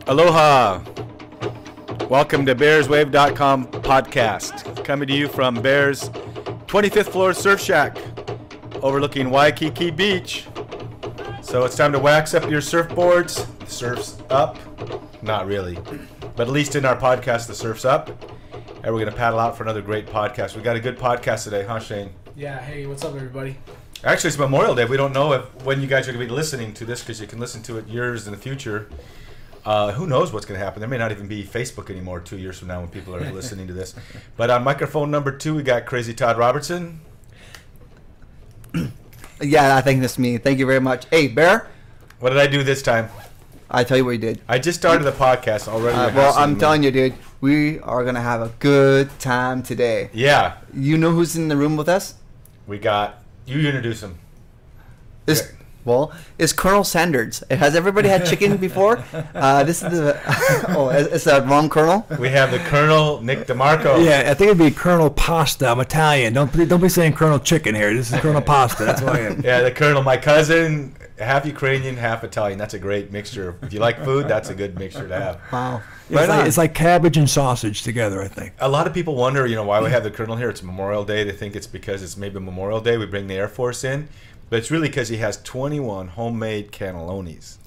Aloha. Welcome to BearsWave.com podcast. Coming to you from Bears 25th floor surf shack overlooking Waikiki Beach. So it's time to wax up your surfboards. The surf's up. Not really. But at least in our podcast, the surf's up. And we're going to paddle out for another great podcast. We got a good podcast today, huh, Shane? Yeah. Hey, what's up, everybody? Actually, it's Memorial Day. We don't know when you guys are going to be listening to this because you can listen to it years in the future. Who knows what's going to happen? There may not even be Facebook anymore 2 years from now when people are listening to this. But on microphone number 2, we got Crazy Todd Robertson. Yeah, I think that's me. Thank you very much. Hey, Bear. What did I do this time? I tell you what you did. I just started the podcast already. Well, I'm telling you, dude, we are going to have a good time today. Yeah. You know who's in the room with us? We got, you introduce him. Well, it's Colonel Sanders. Has everybody had chicken before? This is the it's the wrong Colonel. We have the Colonel Nick DeMarco. Yeah, I think it'd be Colonel Pasta. I'm Italian. Don't be saying Colonel Chicken here. This is Colonel Pasta. That's who I am. Yeah, the Colonel, my cousin, half Ukrainian, half Italian. That's a great mixture. If you like food, that's a good mixture to have. Wow. It's like cabbage and sausage together, I think. A lot of people wonder, why we have the Colonel here. It's Memorial Day. They think it's because it's maybe Memorial Day. We bring the Air Force in. But it's really because he has 21 homemade cannellonis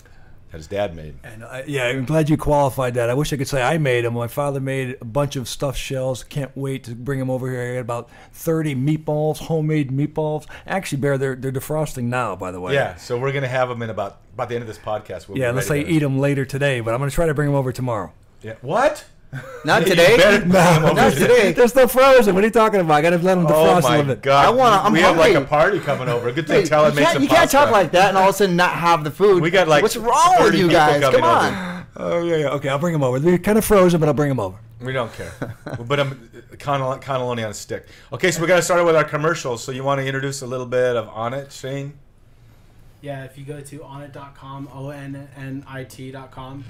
that his dad made. And I'm glad you qualified that. I wish I could say I made them. My father made a bunch of stuffed shells. Can't wait to bring them over here. I got about 30 meatballs, homemade meatballs. Actually, Bear, they're defrosting now, by the way. Yeah, so we're going to have them in about the end of this podcast. Unless I eat them later today, but I'm going to try to bring them over tomorrow. Yeah. What? Not today. Not today. They're still frozen. What are you talking about? I got to let them defrost a little bit. Oh, my God. We have like a party coming over. Good thing Tyler made some pasta. You can't talk like that and all of a sudden not have the food. We got like what's wrong with you guys? Come on. Oh, yeah. Okay, I'll bring them over. They're kind of frozen, but I'll bring them over. We don't care. But I'm cannelloni on a stick. Okay, so we got to start with our commercials. So you want to introduce a little bit of Onnit, Shane? Yeah, if you go to onnit.com, ONNIT.com,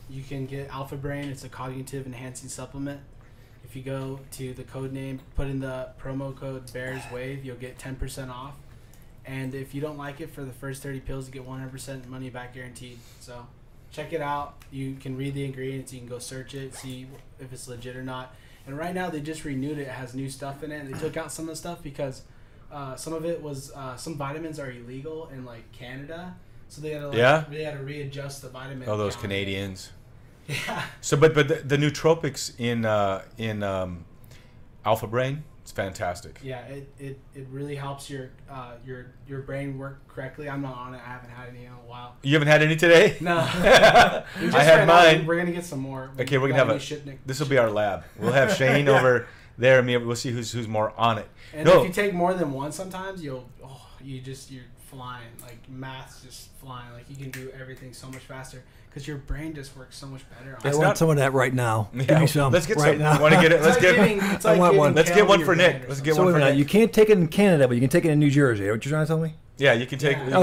you can get Alpha Brain. It's a cognitive enhancing supplement. If you go to the code name, put in the promo code BearsWave, you'll get 10% off. And if you don't like it for the first 30 pills, you get 100% money back guaranteed. So check it out. You can read the ingredients. You can go search it, see if it's legit or not. And right now they just renewed it. It has new stuff in it. They took out some of the stuff because some of it was some vitamins are illegal in like Canada. So they had to readjust the vitamin. Oh, those Canadians. Yeah. So, but the nootropics in Alpha Brain, it's fantastic. Yeah, it really helps your brain work correctly. I'm not on it. I haven't had any in a while. You haven't had any today? No. I had mine. We're gonna get some more. Okay, we're gonna have this will be our lab. We'll have Shane over there, and we'll see who's more on it. And if you take more than one, sometimes you're flying, like math's just flying. Like you can do everything so much faster because your brain just works so much better. I want some of that right now. Yeah, give me some. Let's get right some. now. Want to get it? I want one. Let's get one for Nick. Let's get one for Nick. You can't take it in Canada, but you can take it in New Jersey. What you're trying to tell me? Yeah, you can take. Yeah.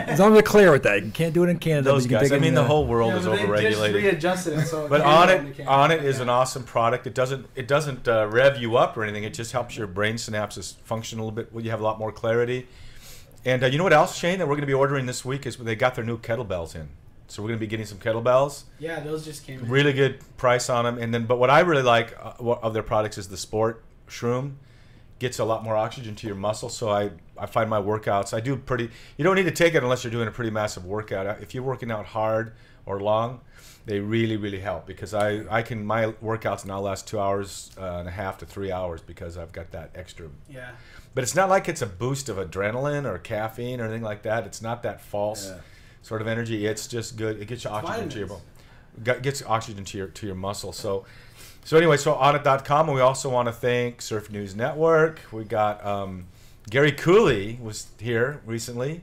As long as we're clear with that, you can't do it in Canada. Those guys. The whole world is overregulated. They just readjusted it, so. But Onnit is an awesome product. It doesn't rev you up or anything. It just helps your brain synapses function a little bit. You have a lot more clarity. And you know what else, Shane, that we're going to be ordering this week is they got their new kettlebells in. So we're going to be getting some kettlebells. Yeah, those just came in. Really good price on them. But what I really like of their products is the Sport Shroom. Gets a lot more oxygen to your muscles. So I find my workouts, you don't need to take it unless you're doing a pretty massive workout. If you're working out hard or long, they really, really help because my workouts now last 2 hours and a half to 3 hours because I've got that extra. Yeah. But it's not like it's a boost of adrenaline or caffeine or anything like that. It's not that false sort of energy. It's just good. It gets you oxygen to your bone. Gets oxygen to your muscle. So anyway, so Onnit.com, and we also want to thank Surf News Network. We got Gary Cooley was here recently,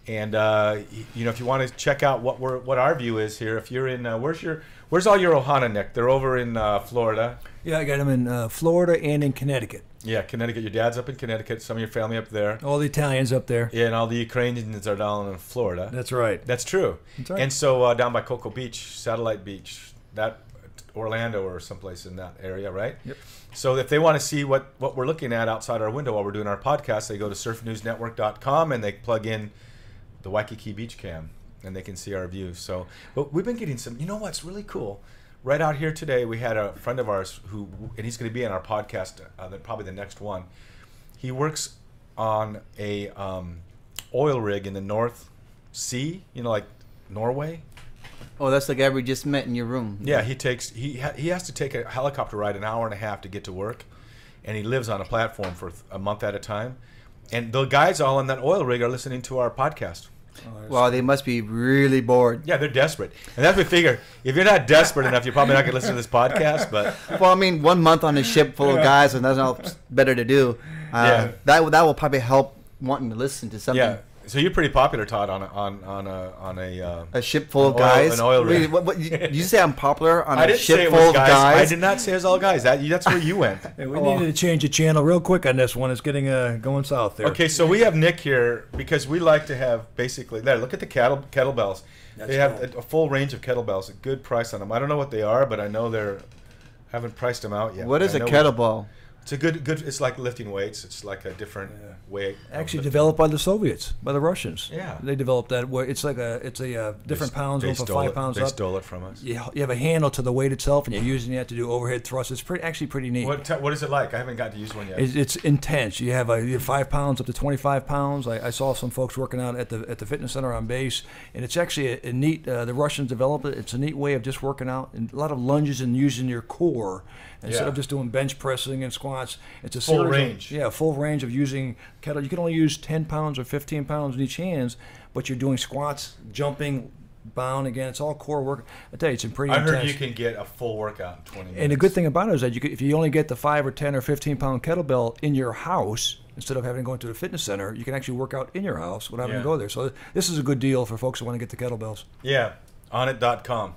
and if you want to check out what our view is here, if you're in where's all your Ohana, Nick? They're over in Florida. Yeah, I got them in Florida and in Connecticut. Yeah, Connecticut. Your dad's up in Connecticut. Some of your family up there. All the Italians up there. Yeah, and all the Ukrainians are down in Florida. That's right. That's true. That's right. And so down by Cocoa Beach, Satellite Beach, that Orlando or someplace in that area, right? Yep. So if they want to see what we're looking at outside our window while we're doing our podcast, they go to surfnewsnetwork.com and they plug in the Waikiki Beach Cam and they can see our views. So, but we've been getting some. You know what's really cool? Right out here today, we had a friend of ours and he's going to be in our podcast, probably the next one. He works on a oil rig in the North Sea, like Norway. Oh, that's the guy we just met in your room. Yeah, he has to take a helicopter ride an hour and a half to get to work, and he lives on a platform for a month at a time. And the guys all on that oil rig are listening to our podcast. Wow, they must be really bored. Yeah, they're desperate. And that's what we figure. If you're not desperate enough, you're probably not going to listen to this podcast. But well, I mean, 1 month on a ship full of guys, and that's not better to do. That will probably help wanting to listen to something. Yeah. So you're pretty popular, Todd, on a ship full of guys. An oil rig. What, you say I'm popular on a ship full of guys. guys? I did not say it was all guys. That's where you went. Hey, we needed to change the channel real quick on this one. It's getting going south there. Okay, so we have Nick here because we like to have basically there. Look at the kettlebells. They have a full range of kettlebells. A good price on them. I don't know what they are, but I know haven't priced them out yet. What is a kettlebell? It's a good. It's like lifting weights. It's like a different way. Actually, developed by the Soviets, by the Russians. Yeah, they developed that. It's a different pounds over 5 pounds up. They stole it from us. You have a handle to the weight itself, and you're using that to do overhead thrust. It's actually pretty neat. What is it like? I haven't got to use one yet. It's intense. You have 5 pounds up to 25 pounds. I saw some folks working out at the fitness center on base, and it's actually a neat. The Russians developed it. It's a neat way of just working out, and a lot of lunges and using your core instead of just doing bench pressing and squats. It's a full range. Full range of using kettle. You can only use 10 pounds or 15 pounds in each hands, but you're doing squats, jumping, bound again. It's all core work. I tell you, it's pretty intense. I heard you can get a full workout in 20 minutes. And the good thing about it is that if you only get the 5 or 10 or 15 pound kettlebell in your house, instead of having to go into the fitness center, you can actually work out in your house without having to go there. So this is a good deal for folks who want to get the kettlebells. Yeah, onit.com.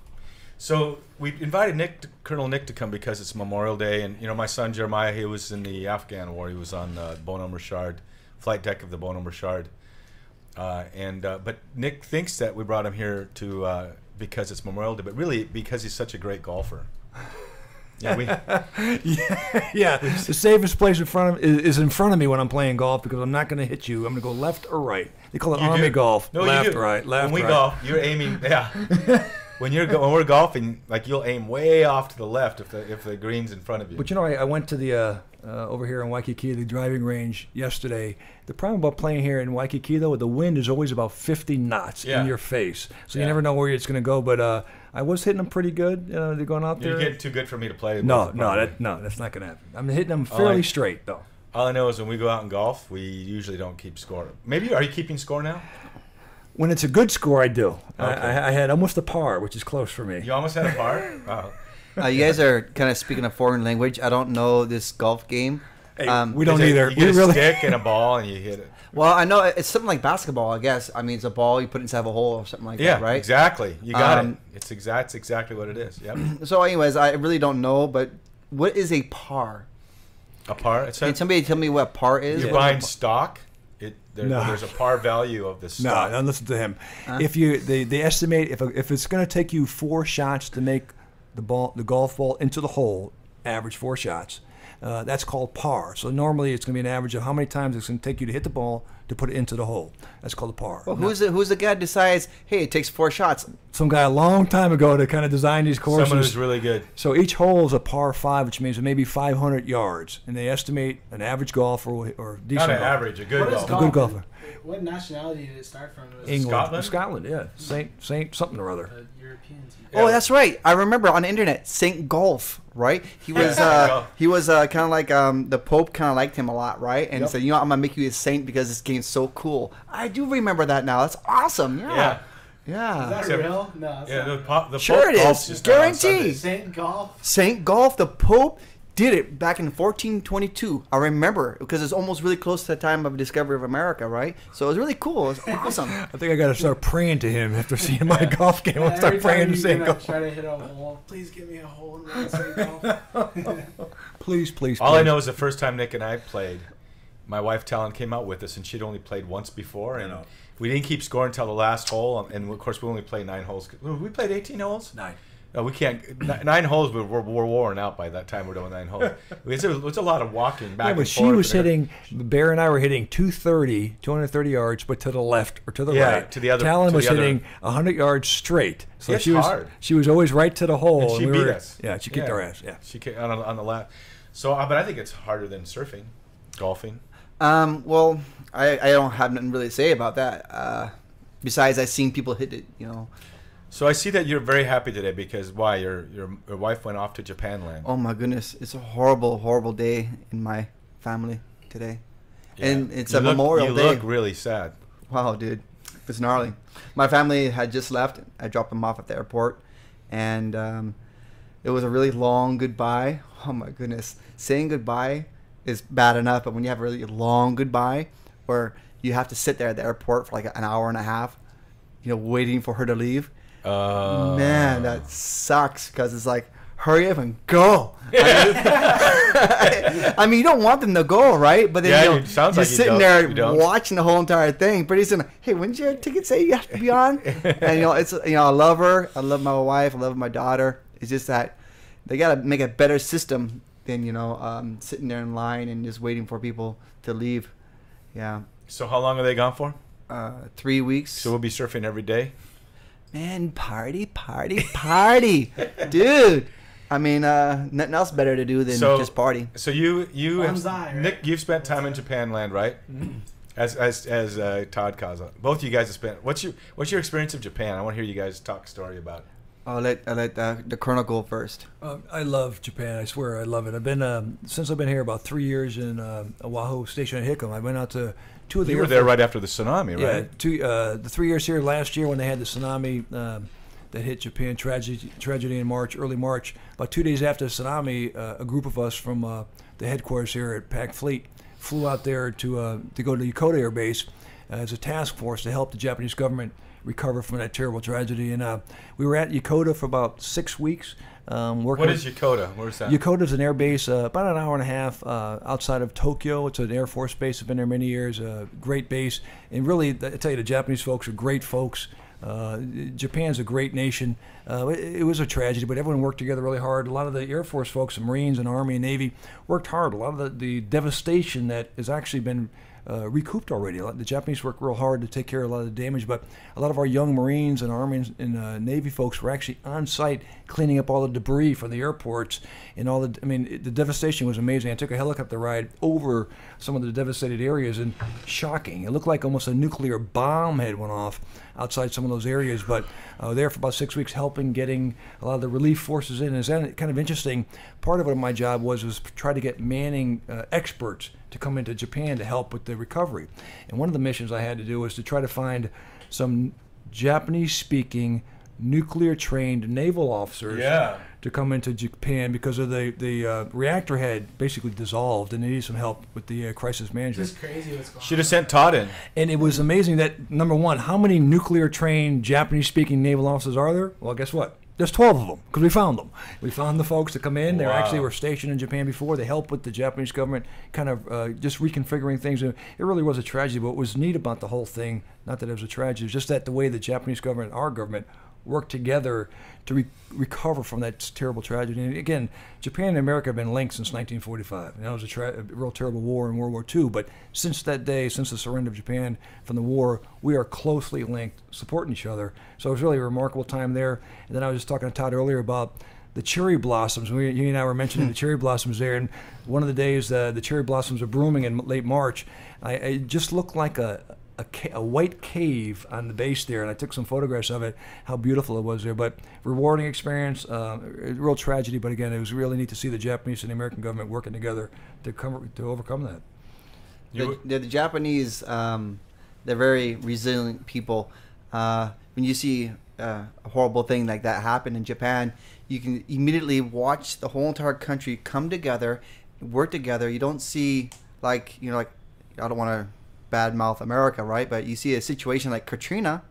So we invited Colonel Nick to come because it's Memorial Day, and my son Jeremiah, he was in the Afghan war. He was on the Bonhomme Richard, flight deck of the Bonhomme Richard, but Nick thinks that we brought him here to because it's Memorial Day, but really because he's such a great golfer. Yeah, The safest place in front of is in front of me when I'm playing golf because I'm not going to hit you. I'm going to go left or right. They call it Army golf. No, left, you do. right, left, when we right. golf, you're aiming. Yeah. When we're golfing, like you'll aim way off to the left if the green's in front of you. But I went to the over here in Waikiki, the driving range yesterday. The problem about playing here in Waikiki though, the wind is always about 50 knots in your face, so you never know where it's going to go. But I was hitting them pretty good. They're going out there. You're getting too good for me to play. No, that's not going to happen. I'm hitting them fairly straight though. All I know is when we go out and golf, we usually don't keep score. Maybe are you keeping score now? When it's a good score, I do. Okay. I had almost a par, which is close for me. You almost had a par? Wow. You guys are kind of speaking a foreign language. I don't know this golf game. Hey, we don't either. You get a stick and a ball and you hit it. Well, I know it's something like basketball, I guess. I mean, it's a ball, you put it inside of a hole or something like that, right? Yeah, exactly. You got it. It's exactly what it is. Yep. So anyways, I really don't know, but what is a par? A par? Can somebody tell me what par is? You're buying stock. There's a par value of the stock. No, listen to him. If they estimate if it's going to take you 4 shots to make the golf ball into the hole, average 4 shots. That's called par. So normally it's going to be an average of how many times it's going to take you to hit the ball to put it into the hole. That's called a par. Well, who's the guy that decides, hey, it takes 4 shots? Some guy a long time ago to kind of design these courses. Someone who's really good. So each hole is a par 5, which means maybe 500 yards. And they estimate an average golfer or decent Not an golfer. average, a good golfer. A good golfer. What nationality did it start from? England. Scotland, yeah. Saint something or other. Europeans. Oh, that's right. I remember on the internet, Saint Golf, right? He was kind of like the Pope kind of liked him a lot, right? And he said, I'm gonna make you a saint because this game's so cool. I do remember that now. That's awesome. Yeah. Is that real? No. The Sure Pope it golfs is. just on Guaranteed. Saint Golf. Saint Golf, the Pope. did it back in 1422. I remember because it's almost really close to the time of discovery of America, right? So it was really cool. It was awesome. I think I got to start praying to him after seeing my golf game. I'll start praying to St. Golf. Try to hit a hole. Please give me a hole in St. Golf. Please. All I know is the first time Nick and I played, my wife Talon came out with us, and she'd only played once before, and we didn't keep score until the last hole, and of course we only played 9 holes. We played 18 holes. 9. No, we can't. 9 holes, but we're worn out by that time. We're doing 9 holes. It was a lot of walking back and forth. She was hitting. Bear and I were hitting 230 yards, but to the left or to the right. To the other. Talon was hitting 100 yards straight. So it's she was hard. She was always right to the hole. And she beat us. Yeah, she kicked our ass. Yeah, she kicked on the lap. So, but I think it's harder than surfing, golfing. Well, I don't have nothing really to say about that. Besides, I've seen people hit it, So I see that you're very happy today because why? Your wife went off to Japan land. Oh my goodness, it's a horrible day in my family today, and it's a Memorial Day. You look really sad. Wow, dude, it's gnarly. My family had just left. I dropped them off at the airport, and it was a really long goodbye. Oh my goodness, saying goodbye is bad enough, but when you have a really long goodbye, where you have to sit there at the airport for like an hour and a half, waiting for her to leave. Man, that sucks because it's like, hurry up and go. I mean, you don't want them to go, right? But then you're sitting there watching the whole entire thing. Pretty soon, hey, when's your ticket say you have to be on? And it's I love her. I love my wife. I love my daughter. It's just that they gotta make a better system than sitting there in line and just waiting for people to leave. Yeah. So how long are they gone for? 3 weeks. So we'll be surfing every day. Man, party, dude. I mean, nothing else better to do than just party. So Nick, you've spent time in Japan land, right? Mm-hmm. As Todd calls it. Both of you guys have spent. What's your experience of Japan? I want to hear you guys talk a story about it. I'll let the Colonel go first. I love Japan. I swear, I love it. I've been since I've been here about 3 years in Oahu Station at Hickam. I went out to 2 of the. You were there right after the tsunami, right? Yeah, the 3 years here last year when they had the tsunami that hit Japan, tragedy in early March. About 2 days after the tsunami, a group of us from the headquarters here at Pac Fleet flew out there to go to Yokota Air Base as a task force to help the Japanese government recover from that terrible tragedy. And we were at Yokota for about 6 weeks. What is Yokota? Where's that? Yokota is an air base about an hour and a half outside of Tokyo. It's an Air Force base. I've been there many years. Great base. And really, I tell you, the Japanese folks are great folks. Japan's a great nation. It was a tragedy, but everyone worked together really hard. A lot of the Air Force folks, the Marines and Army and Navy, worked hard. A lot of the devastation that has actually been recouped already. The Japanese worked real hard to take care of a lot of the damage, but a lot of our young Marines and Army and Navy folks were actually on site cleaning up all the debris from the airports and all the. I mean, the devastation was amazing. I took a helicopter ride over some of the devastated areas, and shocking. It looked like almost a nuclear bomb had went off outside some of those areas. But there for about 6 weeks, helping getting a lot of the relief forces in. It's kind of interesting. Part of what my job was try to get manning experts to come into Japan to help with the recovery. And one of the missions I had to do was to try to find some Japanese-speaking, nuclear-trained naval officers to come into Japan because of the reactor had basically dissolved and they needed some help with the crisis management. It's crazy what's going on. Should have sent Todd in. And it was amazing that, number one, how many nuclear-trained, Japanese-speaking naval officers are there? Well, guess what? There's 12 of them because we found them. We found the folks that come in. They actually were stationed in Japan before. They helped with the Japanese government kind of just reconfiguring things. It really was a tragedy. But what was neat about the whole thing, not that it was a tragedy, it was just that the way the Japanese government and our government worked together to recover from that terrible tragedy. And again, Japan and America have been linked since 1945. And that was a real terrible war in World War II. But since that day, since the surrender of Japan from the war, we are closely linked, supporting each other. So it was really a remarkable time there. And then I was just talking to Todd earlier about the cherry blossoms. You and I were mentioning the cherry blossoms there. And one of the days, the cherry blossoms were blooming in late March. It just looked like a white cave on the base there, and I took some photographs of it, how beautiful it was there. But rewarding experience, real tragedy, but again, it was really neat to see the Japanese and the American government working together to overcome that. The Japanese, they're very resilient people. when you see a horrible thing like that happen in Japan, you can immediately watch the whole entire country come together, work together. You don't see like I don't want to badmouth America, right? But you see a situation like Katrina,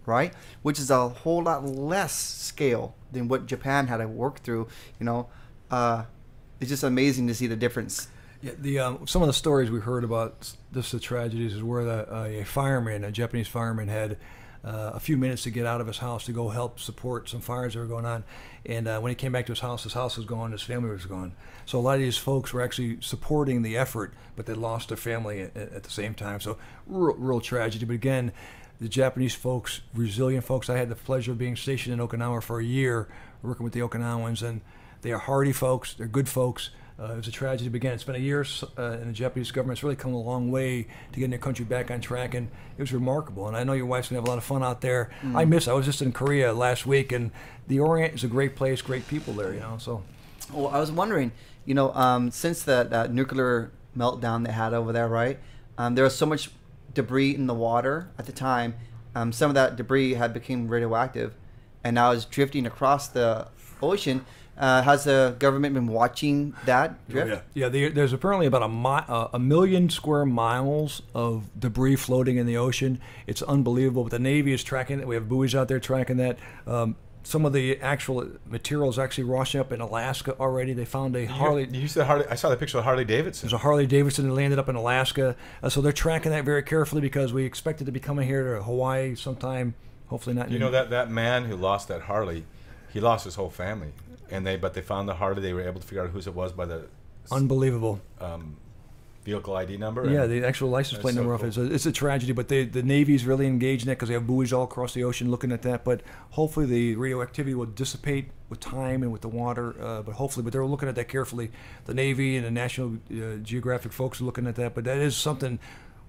right, which is a whole lot less scale than what Japan had to work through. It's just amazing to see the difference. Yeah, some of the stories we heard about the tragedies is where a Japanese fireman, had a few minutes to get out of his house to go help support some fires that were going on, and when he came back to his house was gone, his family was gone. So a lot of these folks were actually supporting the effort, but they lost their family at the same time. So real tragedy. But again, the Japanese folks, resilient folks. I had the pleasure of being stationed in Okinawa for a year, working with the Okinawans, and they are hardy folks. They're good folks. It was a tragedy. But again, it's been a year, and the Japanese government's really come a long way to getting their country back on track, and it was remarkable. And I know your wife's gonna have a lot of fun out there. I was just in Korea last week, and the Orient is a great place, great people there. So. Well, I was wondering, since that nuclear meltdown they had over there, right? There was so much debris in the water at the time. Some of that debris had become radioactive, and now is drifting across the ocean. Has the government been watching that drift? Yeah. There's apparently about a million square miles of debris floating in the ocean. It's unbelievable. But the Navy is tracking it. We have buoys out there tracking that. Some of the actual materials actually washing up in Alaska already. They found a Harley. You said Harley. I saw the picture of Harley Davidson. There's a Harley Davidson that landed up in Alaska. So they're tracking that very carefully because we expect it to be coming here to Hawaii sometime. Hopefully not. That man who lost that Harley, he lost his whole family. But they found the Harley. They were able to figure out whose it was by the unbelievable vehicle ID number. Yeah, the actual license plate number of it. It's a tragedy, but the Navy's really engaged in that because they have buoys all across the ocean looking at that. But hopefully the radioactivity will dissipate with time and with the water. But they're looking at that carefully. The Navy and the National Geographic folks are looking at that. But that is something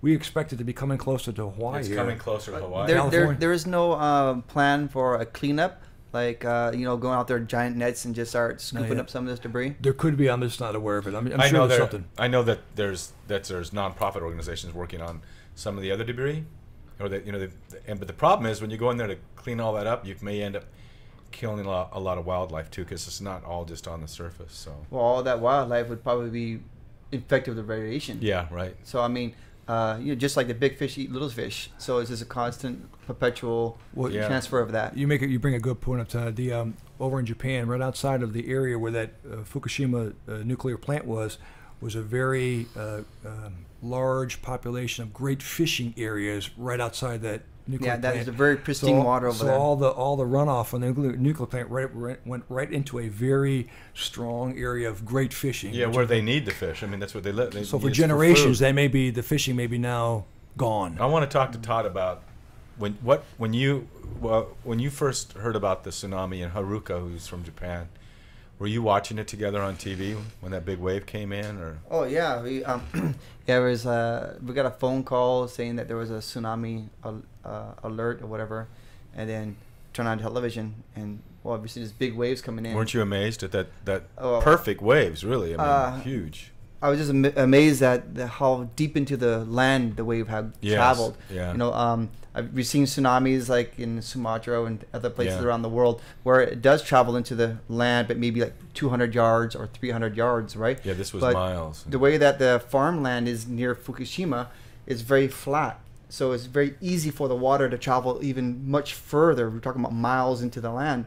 we expect it to be coming closer to Hawaii. It's coming closer to Hawaii. There is no plan for a cleanup. Like, going out there with giant nets and just start scooping up some of this debris? There could be. I'm just not aware of it. I'm sure there's something. I know that there's nonprofit organizations working on some of the other debris. But the problem is when you go in there to clean all that up, you may end up killing a lot of wildlife, too, because it's not all just on the surface. So. Well, all that wildlife would probably be infected with radiation. Yeah, right. So, I mean, just like the big fish eat little fish, so it's just a constant, perpetual transfer of that. You bring a good point up, Todd. The over in Japan, right outside of the area where that Fukushima nuclear plant was a very large population of great fishing areas right outside that nuclear plant. Yeah, that is a very pristine water over there. So all the runoff from the nuclear plant went right into a very strong area of great fishing. Yeah, where they need the fish. I mean, that's what they live. So for generations, the fishing may be now gone. I want to talk to Todd about when you first heard about the tsunami in Haruka, who's from Japan. Were you watching it together on TV when that big wave came in, or? Oh yeah, we got a phone call saying that there was a tsunami alert or whatever, and then turned on television and obviously there's big waves coming in. Weren't you amazed at that perfect waves? Really, I mean, huge. I was just amazed at how deep into the land the wave had traveled. Yeah. We've seen tsunamis like in Sumatra and other places around the world where it does travel into the land, but maybe like 200 yards or 300 yards, right? Yeah, this was miles. The way that the farmland is near Fukushima is very flat. So it's very easy for the water to travel even much further. We're talking about miles into the land.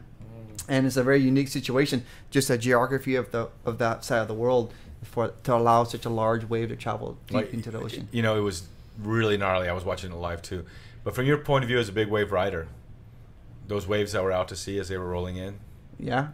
And it's a very unique situation, just a geography of that side of the world to allow such a large wave to travel deep into the ocean. It was really gnarly. I was watching it live too. But from your point of view as a big wave rider, those waves that were out to sea as they were rolling in? Yeah.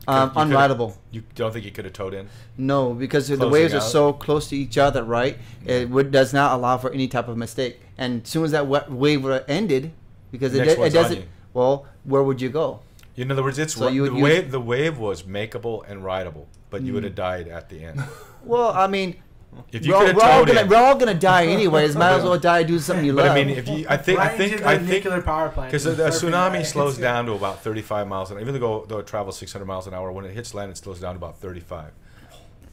Unrideable. You don't think you could have towed in? No, because the waves are so close to each other, right? It does not allow for any type of mistake. And as soon as that wave would have ended, because it doesn't, well, where would you go? In other words, the wave was makeable and rideable, but you would have died at the end. Well, I mean, if you we're all gonna die anyways. Might as well die doing something you love. But I mean, I think nuclear power plant, because the tsunami slows down to about 35 miles an hour. Even though it travels 600 miles an hour, when it hits land, it slows down to about 35,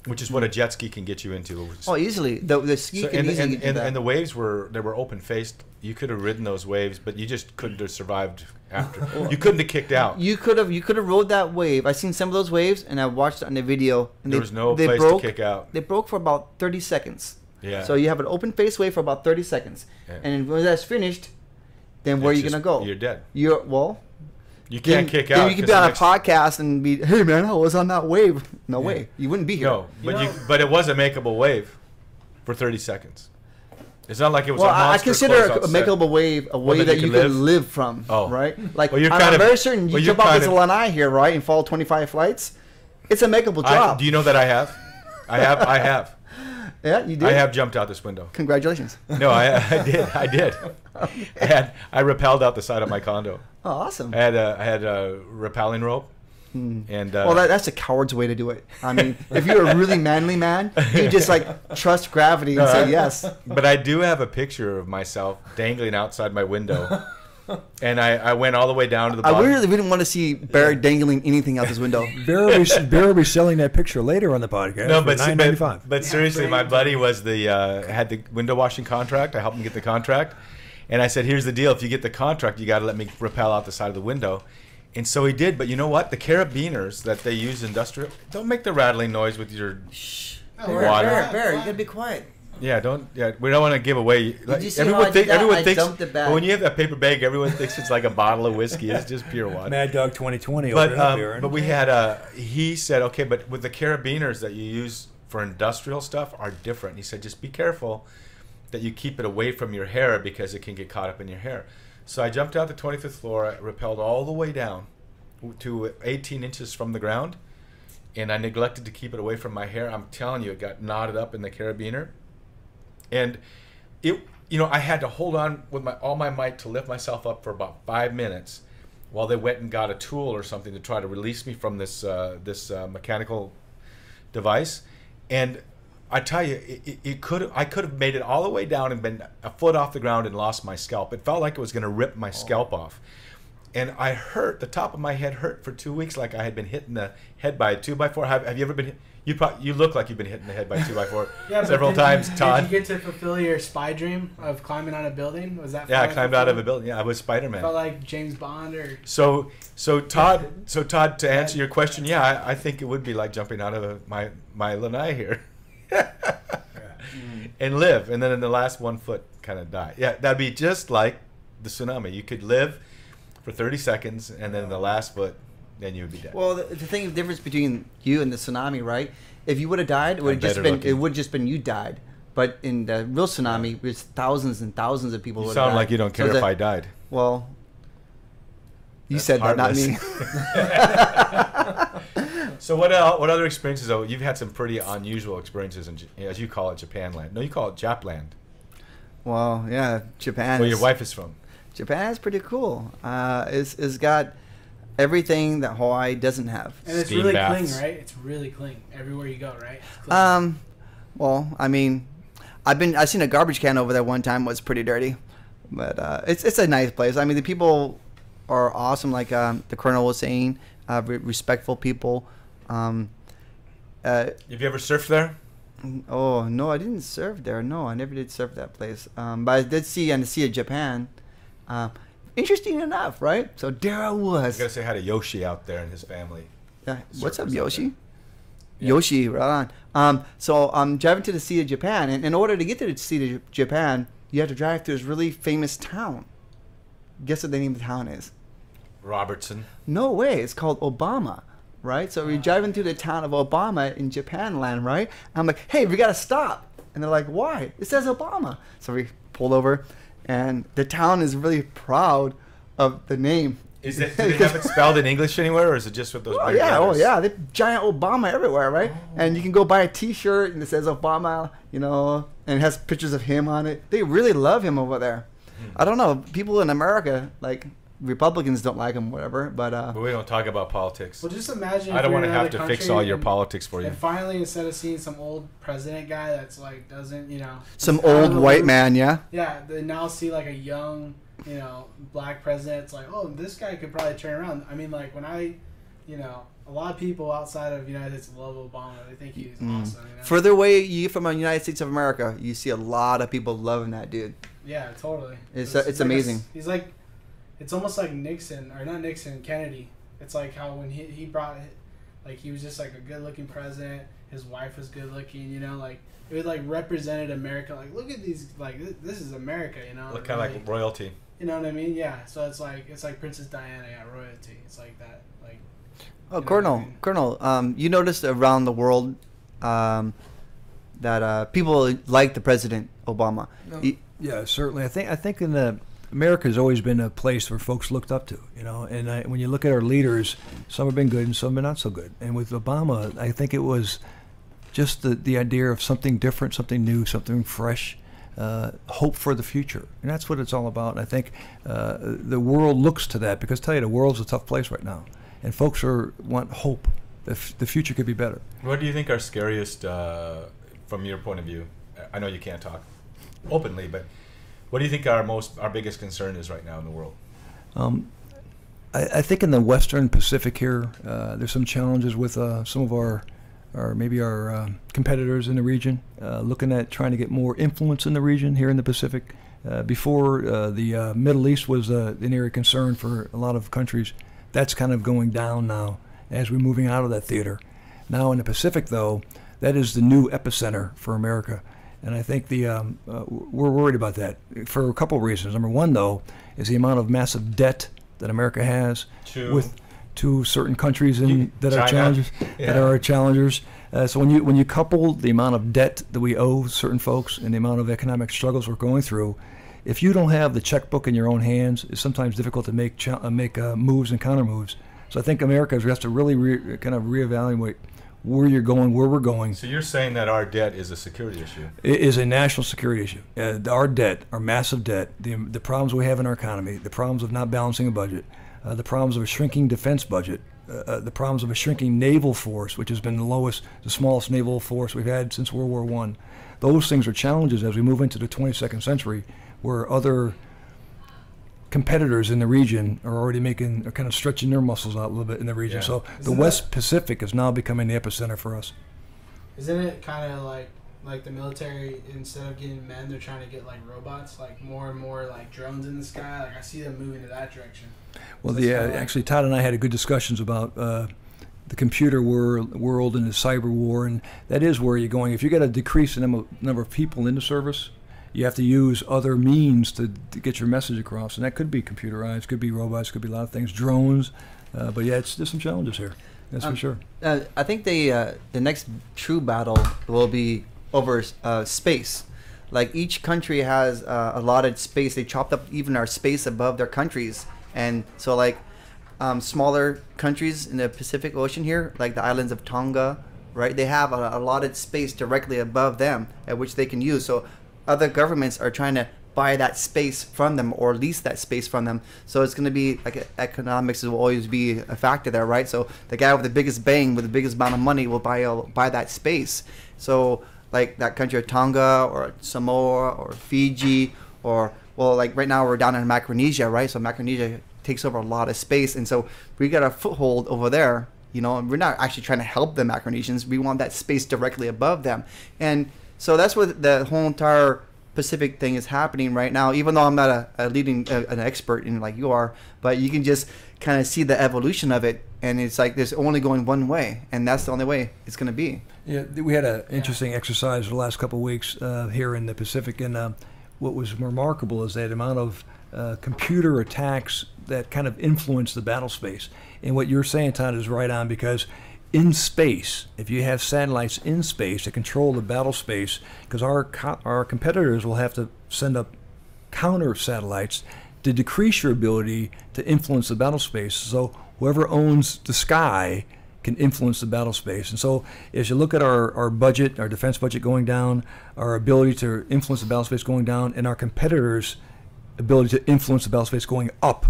which is what a jet ski can get you into. Oh, easily. The ski can easily get to that. And the waves were open faced you could have ridden those waves, but you just couldn't have survived after. You couldn't have kicked out. You could have rode that wave. I've seen some of those waves, and I watched it on the video. And There was no place to kick out. They broke for about 30 seconds. Yeah. So you have an open face wave for about 30 seconds, Yeah. and when that's finished, then where are you gonna go? You're dead. You can't kick out. Then you could be on a podcast and be, hey man, I was on that wave. No way, you wouldn't be here. No, but it was a makeable wave for 30 seconds. It's not like it was a monster. I consider a makeable wave a wave that you could live from, right? Like, I'm very certain you jump off this lanai here, right, and fall 25 flights. It's a makeable drop. Do you know that I have? I have. Yeah, you did? I have jumped out this window. Congratulations. No, I did. I rappelled out the side of my condo. Oh, awesome. I had a rappelling rope. And well, that's a coward's way to do it. I mean, if you're a really manly man, you just like trust gravity and say yes. But I do have a picture of myself dangling outside my window. And I went all the way down to the bottom. I really didn't want to see Barry dangling anything out this window. Barry will be selling that picture later on the podcast. No, for $9.95. But seriously, my buddy was had the window washing contract. I helped him get the contract. And I said, here's the deal. If you get the contract, you got to let me rappel out the side of the window. And so he did. But you know what? The carabiners that they use industrial, don't make the rattling noise with your water. Barry, you got to be quiet. Yeah, we don't want to give away. Did you see everyone thinks when you have that paper bag, everyone thinks it's like a bottle of whiskey. It's just pure water. Mad Dog 2020. But we had he said, okay, but with the carabiners that you use for industrial stuff are different. He said, just be careful that you keep it away from your hair because it can get caught up in your hair. So I jumped out the 25th floor, I rappelled all the way down to 18 inches from the ground, and I neglected to keep it away from my hair. I'm telling you, it got knotted up in the carabiner. And I had to hold on with all my might to lift myself up for about 5 minutes while they went and got a tool or something to try to release me from this mechanical device. And I tell you, I could have made it all the way down and been a foot off the ground and lost my scalp. It felt like it was going to rip my scalp off. And the top of my head hurt for 2 weeks like I had been hit in the head by a 2x4. Have you ever been hit? You look like you've been hit in the head by a 2x4 several times, Todd. Did you get to fulfill your spy dream of climbing on a building? Was that? Yeah, I climbed out of a building. Yeah, I was Spider-Man. Felt like James Bond or. So Todd, to answer your question, yeah, I think it would be like jumping out of my lanai here, and live, and then in the last 1 foot kind of die. Yeah, that'd be just like the tsunami. You could live for 30 seconds, and then in the last foot. Then you would be dead. Well, the difference between you and the tsunami, right? If you would have died, it would have just been you died. But in the real tsunami, it was thousands and thousands of people. You sound like you don't care if I died. Well, you said that, not me. So what other experiences? Though you've had some pretty unusual experiences in, as you call it, Japanland. No, you call it Japland. Well, yeah, Japan. Where your wife is from. Japan is pretty cool. It's got everything that Hawaii doesn't have. And it's really clean, right? It's really clean everywhere you go, right? Well, I mean, I've seen a garbage can over there one time. Was pretty dirty, but it's a nice place. I mean, the people are awesome. Like the Colonel was saying, respectful people. Have you ever surfed there? Oh no, I didn't surf there. No, I never did surf that place. But I did see on the Sea of Japan. Interesting enough, right? So there I was. I gotta say hi to Yoshi out there and his family. Yeah. What's up, Yoshi? Yeah. Yoshi, right on. So I'm driving to the Sea of Japan, and in order to get to the Sea of Japan, you have to drive through this really famous town. Guess what the name of the town is? Robertson. No way. It's called Obama, right? So we're driving through the town of Obama in Japan land, right? I'm like, hey, we gotta stop. And they're like, why? It says Obama. So we pulled over. And the town is really proud of the name. Do they have it spelled in English anywhere, or is it just with those weird letters? Oh yeah, they giant Obama everywhere, right? Oh. And you can go buy a T-shirt and it says Obama, and it has pictures of him on it. They really love him over there. I don't know, people in America, like Republicans don't like him, whatever. But we don't talk about politics. Well, just imagine. I don't want to have to fix all your politics for you. And finally, instead of seeing some old president guy that's like doesn't, some old white man, yeah. Yeah, they now see like a young, black president. It's like, oh, this guy could probably turn around. I mean, like when a lot of people outside of the United States love Obama. They think he's awesome. Further away you get from the United States of America, you see a lot of people loving that dude. Yeah, totally. It's like amazing. He's like, it's almost like Nixon, or not Nixon, Kennedy. It's like how when he brought, like, he was just like a good looking president. His wife was good looking, you know, like it was like represented America. Like, look at these, like this is America, you know. Look, kind of like royalty. You know what I mean? Yeah. So it's like Princess Diana, yeah, royalty. It's like that, like. Oh, Colonel, you noticed around the world that people like the President Obama. No. Yeah, certainly. I think America has always been a place where folks looked up to, you know. And when you look at our leaders, some have been good and some have been not so good. And with Obama, I think it was just the idea of something different, something new, something fresh, hope for the future. And that's what it's all about. And I think the world looks to that because, tell you, the world's a tough place right now. And folks want hope. The future could be better. What do you think are scariest, from your point of view? I know you can't talk openly, but what do you think our biggest concern is right now in the world? I think in the Western Pacific here, there's some challenges with some of our competitors in the region, looking at trying to get more influence in the region here in the Pacific. Before the Middle East was an area of concern for a lot of countries. That's kind of going down now as we're moving out of that theater. Now in the Pacific, though, that is the new epicenter for America. And I think we're worried about that for a couple of reasons. Number one, though, is the amount of massive debt that America has to certain countries that are challengers. Yeah. That are challengers. So when you couple the amount of debt that we owe certain folks and the amount of economic struggles we're going through, if you don't have the checkbook in your own hands, it's sometimes difficult to make moves and counter moves. So I think America has to really kind of reevaluate where you're going, where we're going. So you're saying that our debt is a security issue? It is a national security issue. Our debt, our massive debt, the problems we have in our economy, the problems of not balancing a budget, the problems of a shrinking defense budget, the problems of a shrinking naval force, which has been the smallest naval force we've had since World War I. Those things are challenges as we move into the 22nd century, where other competitors in the region are already kind of stretching their muscles out a little bit in the region. Yeah. So the West Pacific is now becoming the epicenter for us. Isn't it kind of like the military, instead of getting men, they're trying to get like robots, like more and more like drones in the sky? Like I see them moving to that direction. Well, actually, Todd and I had good discussions about the computer world and the cyber war, and that is where you're going. If you got to decrease the number of people in the service, you have to use other means to get your message across, and that could be computerized, could be robots, could be a lot of things, drones. But yeah, there's some challenges here. That's for sure. I think the next true battle will be over space. Like each country has allotted space. They chopped up even our space above their countries, and so like smaller countries in the Pacific Ocean here, like the islands of Tonga, right? They have a allotted space directly above them at which they can use. So other governments are trying to buy that space from them or lease that space from them. So it's going to be like economics will always be a factor there, right? So the guy with the biggest bang, with the biggest amount of money will buy that space. So like that country of Tonga or Samoa or Fiji or, well, like right now we're down in Micronesia, right? So Micronesia takes over a lot of space. And so we got a foothold over there, you know, and we're not actually trying to help the Micronesians. We want that space directly above them. And so that's what the whole entire Pacific thing is happening right now, even though I'm not an expert in like you are, but you can just kind of see the evolution of it, and it's like there's only going one way, and that's the only way it's going to be. Yeah, we had an interesting exercise the last couple of weeks here in the Pacific, and what was remarkable is that amount of computer attacks that kind of influence the battle space. And what you're saying, Todd, is right on, because in space, if you have satellites in space that control the battle space, because our competitors will have to send up counter satellites to decrease your ability to influence the battle space. So whoever owns the sky can influence the battle space. And so as you look at our budget, our defense budget going down, our ability to influence the battle space going down, and our competitors' ability to influence the battle space going up,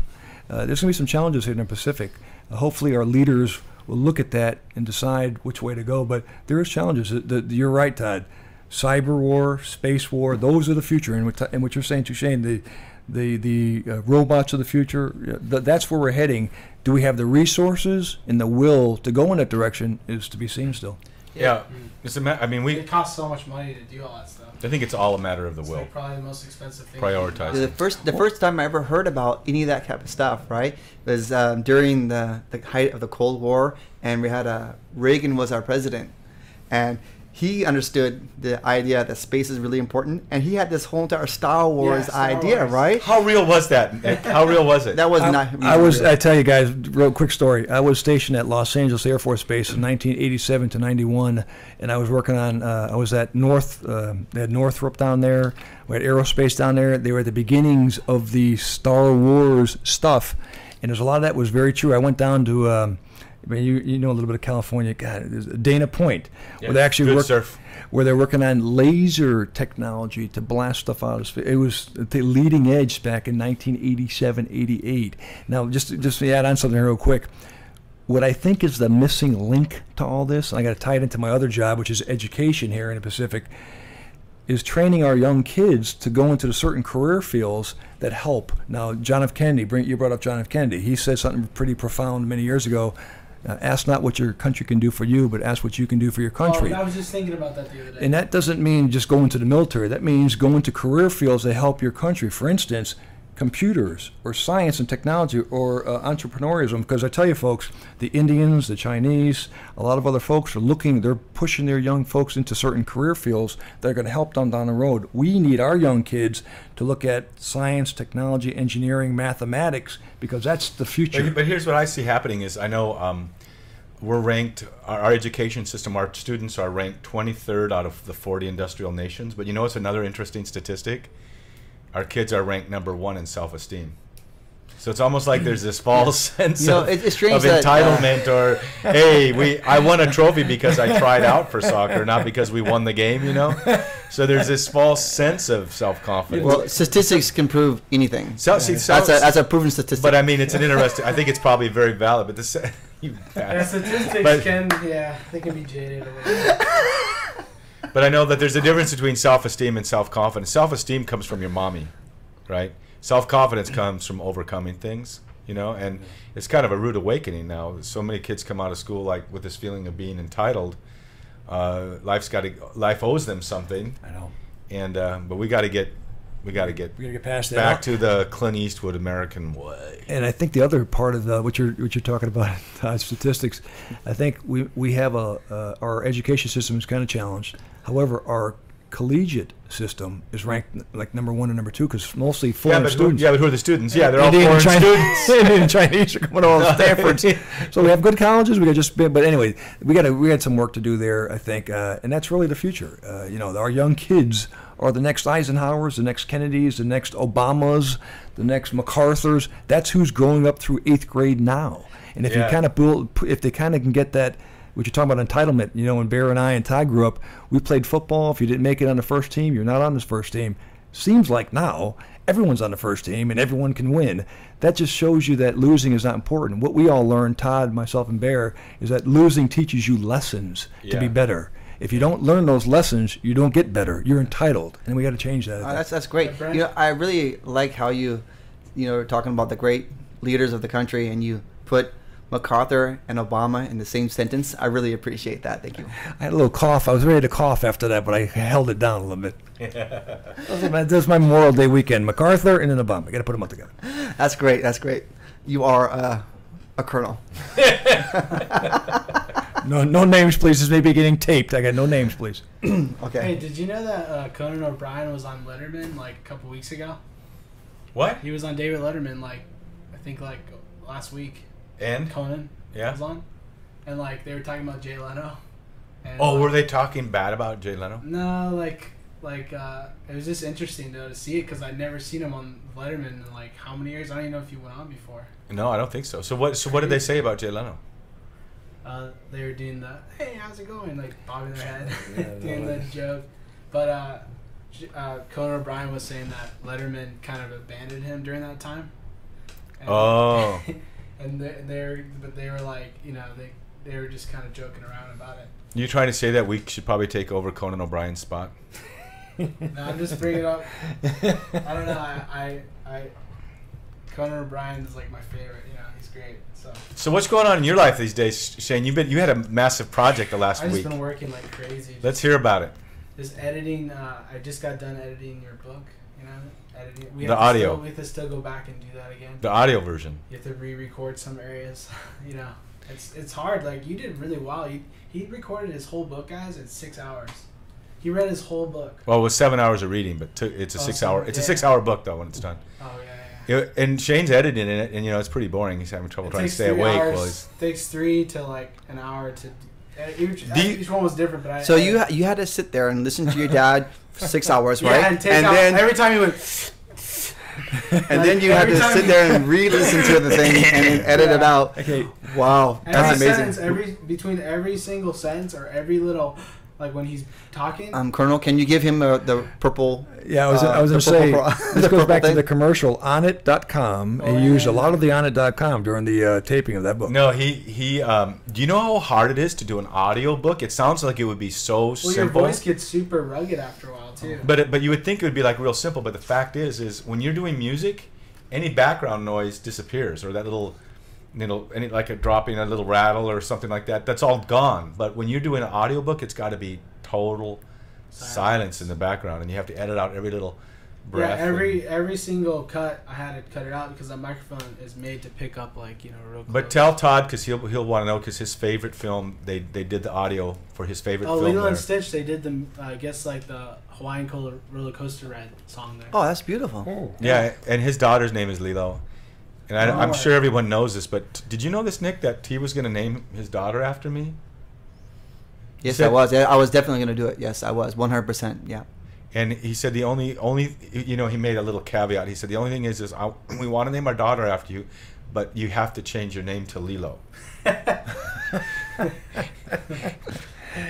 there's going to be some challenges here in the Pacific. Hopefully our leaders will look at that and decide which way to go. But there is challenges. You're right, Todd. Cyber war, space war, those are the future. And what you're saying, Tushane, the robots of the future, that's where we're heading. Do we have the resources and the will to go in that direction is to be seen still. Yeah. It's I mean, it costs so much money to do all that stuff. I think it's all a matter of the It's will. like probably the most expensive thing. Prioritize. The first time I ever heard about any of that type of stuff, right, was during the height of the Cold War, and we had Reagan was our president, and he understood the idea that space is really important, and he had this whole entire Star Wars idea, right? How real was that? How real was it? That was not. I tell you guys, real quick story. I was stationed at Los Angeles Air Force Base in 1987 to 91, and I was working on. I was at they had Northrop down there. We had aerospace down there. They were at the beginnings of the Star Wars stuff, and there's a lot of that was very true. I went down to. I mean, you know a little bit of California. God, there's Dana Point, where they actually where they're working on laser technology to blast stuff out of space. It was the leading edge back in 1987, 88. Now, just to add on something real quick, what I think is the missing link to all this, and I got to tie it into my other job, which is education here in the Pacific, is training our young kids to go into the certain career fields that help. Now, John F. Kennedy, you brought up John F. Kennedy. He said something pretty profound many years ago. Ask not what your country can do for you, but ask what you can do for your country. I was just thinking about that the other day. And that doesn't mean just go into the military. That means go into career fields that help your country. For instance, computers or science and technology or entrepreneurism. Because I tell you, folks, the Indians, the Chinese, a lot of other folks are they're pushing their young folks into certain career fields that are going to help them down the road. We need our young kids to look at science, technology, engineering, mathematics, because that's the future. But here's what I see happening is I know we're ranked, our education system, our students are ranked 23rd out of the 40 industrial nations. But you know what's another interesting statistic? Our kids are ranked #1 in self-esteem. So it's almost like there's this false sense of entitlement, or hey, I won a trophy because I tried out for soccer, not because we won the game, you know. So there's this false sense of self-confidence. Well, statistics can prove anything. That's a proven statistic. But I mean, it's an interesting. I think it's probably very valid. But this, statistics they can be jaded a little bit. But I know that there's a difference between self-esteem and self-confidence. Self-esteem comes from your mommy, right? Self-confidence comes from overcoming things, you know, and it's kind of a rude awakening now. So many kids come out of school like with this feeling of being entitled. Life owes them something. I know. And but we got to get past that. Back to the Clint Eastwood American way. And I think the other part of what you're talking about, statistics, I think we have our education system is kind of challenged. However, our collegiate system is ranked like #1 and #2 because mostly foreign students. But who are the students? Yeah, they're all foreign students. Indian and Chinese are coming all Stanford. So we have good colleges. But anyway, we had some work to do there, I think, and that's really the future. Our young kids are the next Eisenhowers, the next Kennedys, the next Obamas, the next MacArthurs. That's who's growing up through 8th grade now. And if they kind of can get that. What you're talking about entitlement, when Bear and I and Todd grew up, we played football. If you didn't make it on the first team, you're not on this first team. Seems like now everyone's on the first team and everyone can win. That just shows you that losing is not important. What we all learned, Todd, myself, and Bear, is that losing teaches you lessons to be better. If you don't learn those lessons, you don't get better. You're entitled, and we got to change that. That's great. I really like how you are talking about the great leaders of the country, and you put MacArthur and Obama in the same sentence. I really appreciate that. Thank you. I had a little cough. I was ready to cough after that, but I held it down a little bit. That's my Memorial Day weekend. MacArthur and then Obama. I got to put them all together. That's great. That's great. You are a colonel. No names, please. This may be getting taped. I got no names, please. Okay. Hey, did you know that Conan O'Brien was on Letterman like a couple weeks ago? What? He was on David Letterman I think last week. And Conan was on, and they were talking about Jay Leno. And, were they talking bad about Jay Leno? No, it was just interesting to see it because I'd never seen him on Letterman in how many years? I don't even know if he went on before. No, I don't think so. So what did they say about Jay Leno? They were doing the hey, how's it going? Bobbing their head, doing the joke. But Conan O'Brien was saying that Letterman kind of abandoned him during that time. And And they were they were just kind of joking around about it. You trying to say that we should probably take over Conan O'Brien's spot? No, I'm just bringing it up. I don't know. Conan O'Brien is like my favorite. You know, he's great. So what's going on in your life these days, Shane? You had a massive project the last week. I've just been working like crazy. Let's hear about it. Just editing. I just got done editing your book. You know, editing. The audio. We have to still go back and do that again. The audio version. You have to re-record some areas. You know, it's hard. Like you did really well. He recorded his whole book, guys, in 6 hours. He read his whole book. Well, it was 7 hours of reading, but it's a 6 hour. It's a 6 hour book though when it's done. Oh yeah. And Shane's editing it, and it's pretty boring. He's having trouble trying to stay awake. It takes 3 to like an hour to. Each one was different, but so you had to sit there and listen to your dad for 6 hours, right? Yeah, and then every time he went. And then you had to sit there and re-listen to the thing and then edit it out. Okay. Wow, that's amazing. Between every single sentence or every little, like when he's talking. Colonel, can you give him the purple? Yeah, I was going to say, this goes back to the commercial, onit.com. He used a lot of the onit.com during the taping of that book. No, he do you know how hard it is to do an audio book? It sounds like it would be so simple. Your voice gets super rugged after a while, too. But you would think it would be like real simple, but the fact is when you're doing music, any background noise disappears, or that little, like a dropping a little rattle or something like that, that's all gone. But when you're doing an audiobook, it's got to be total silence in the background, and you have to edit out every little breath. Yeah, every single cut, I had to cut it out because that microphone is made to pick up real close. But tell Todd, because he'll want to know, because his favorite film, they did the audio for his favorite film. Lilo and Stitch, they did the I guess like the Hawaiian Roller Coaster Ride song there. Oh, that's beautiful. Oh. Yeah, and his daughter's name is Lilo. And I'm sure everyone knows this, but did you know this, Nick, that he was going to name his daughter after me? Yes, I was. I was definitely going to do it. Yes, I was. 100%. Yeah. And he said the only he made a little caveat. He said the only thing is we want to name our daughter after you, but you have to change your name to Lilo. And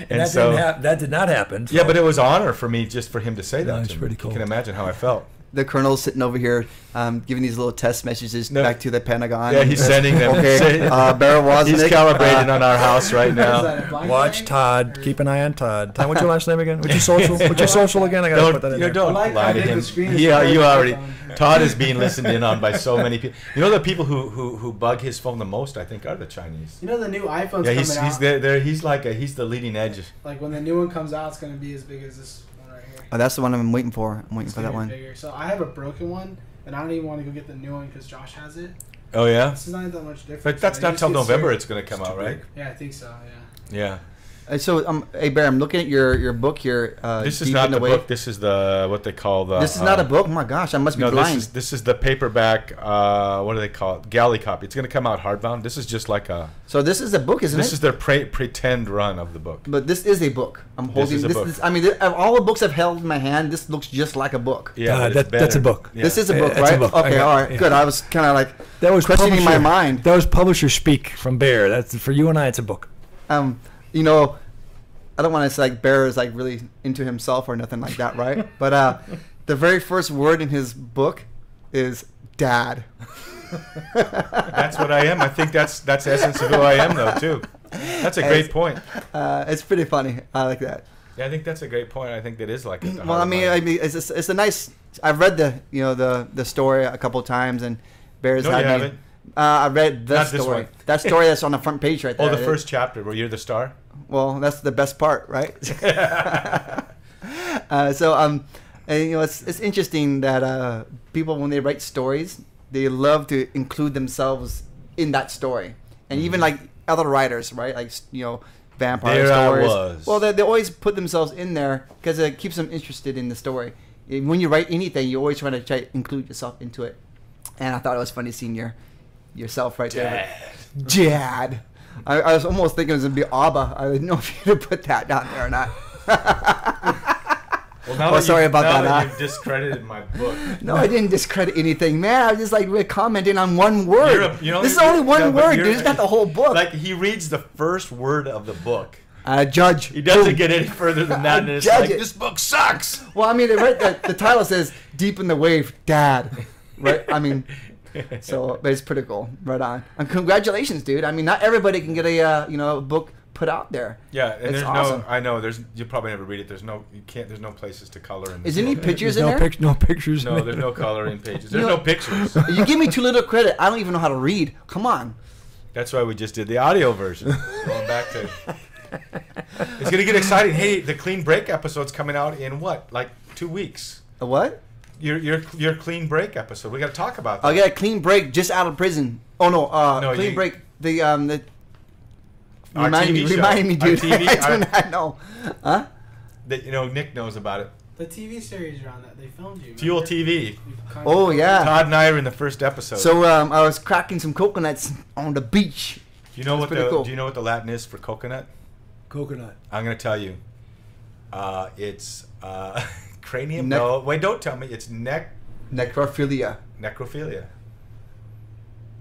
that did not happen. Yeah, but it was an honor for me just for him to say that. That's pretty cool. You can imagine how I felt. The colonel's sitting over here giving these little test messages back to the Pentagon. Yeah, he's sending them. Okay, Bear Woznick. He's calibrating on our house right now. Watch Todd. Keep an eye on Todd. Todd, what's your last name again? What's your social? What's your social again? I gotta put that in there. Don't lie to him. Yeah, you already. Todd is being listened in on by so many people. You know, the people who bug his phone the most, I think, are the Chinese. You know the new iPhone's coming out. He's the leading edge. Like when the new one comes out, it's gonna be as big as this. Oh, that's the one I'm waiting for. I'm waiting for that one. Bigger. So I have a broken one, and I don't even want to go get the new one because Josh has it. Oh yeah. This is not that much different. But that's not till November. It's going to come out, right? Yeah, I think so. Yeah. Yeah. So, hey Bear, I'm looking at your book here. This is not the book. This is what they call the. This is not a book. Oh my gosh, I must be blind. This is the paperback. What do they call it? Galley copy. It's going to come out hardbound. This is just like a. So this is a book, isn't it? This is their pretend run of the book. But this is a book. I'm holding. This is I mean, of all the books I've held in my hand, this looks just like a book. Yeah, that's a book. Yeah. This is a book, right? A book. Okay, all right, good. I was kind of like that was questioning my mind. That was publisher speak from Bear. That's for you and I. It's a book. You know. I don't want to say like Bear is like really into himself or nothing like that, right? But the very first word in his book is dad. That's what I am. I think that's the essence of who I am, though, too. That's a great point. It's pretty funny. I like that. Yeah, I think that's a great point. I think that is like it. Well, I mean, it's a nice. I've read the story a couple of times, and Bear's no, had you me. Haven't. I read the Not story. This one. That story that's on the front page right there. Oh, the first chapter where you're the star. Well, that's the best part, right? And, it's interesting that people, when they write stories, they love to include themselves in that story, and even like other writers, right? Like vampire stories. Well, they always put themselves in there because it keeps them interested in the story. When you write anything, you always try to include yourself into it. And I thought it was funny seeing yourself right there. Dad. I was almost thinking it was going to be Abba. I didn't know if you could put that down there or not. Well, now sorry about that. Now you've discredited my book. No, I didn't discredit anything, man. I was just like commenting on one word. This is only one word, dude. It's not the whole book. Like he reads the first word of the book. Judge. He doesn't get any further than that, and it's like, this book sucks. Well, I mean, the title says "Deep in the Wave, Dad," right? I mean. So, but it's pretty cool. Right on. And congratulations, dude. I mean, not everybody can get a book put out there. Yeah, and It's there's awesome. I know you probably never read it. There's no places to color in. Is there any pictures There's in there? no pictures. No, there's no coloring pages. There's no pictures. You give me too little credit. I don't even know how to read. Come on. That's why we just did the audio version. Going back to. It's gonna get exciting. Hey, the Clean Break episode's coming out in what, like 2 weeks? A what? Your Clean Break episode. We got to talk about that. I got a clean break just out of prison. Oh no, clean you- break. The Our remind TV show. me, Our dude. TV, I do not know. Huh? That Nick knows about it. The TV series around that they filmed you. Fuel remember? TV. We've kind Oh yeah. Todd and I are in the first episode. So I was cracking some coconuts on the beach. do you know that's what pretty cool. Do you know what the Latin is for coconut? Coconut. I'm gonna tell you. It's cranium. Nec- No, wait, don't tell me. It's Necrophilia. necrophilia.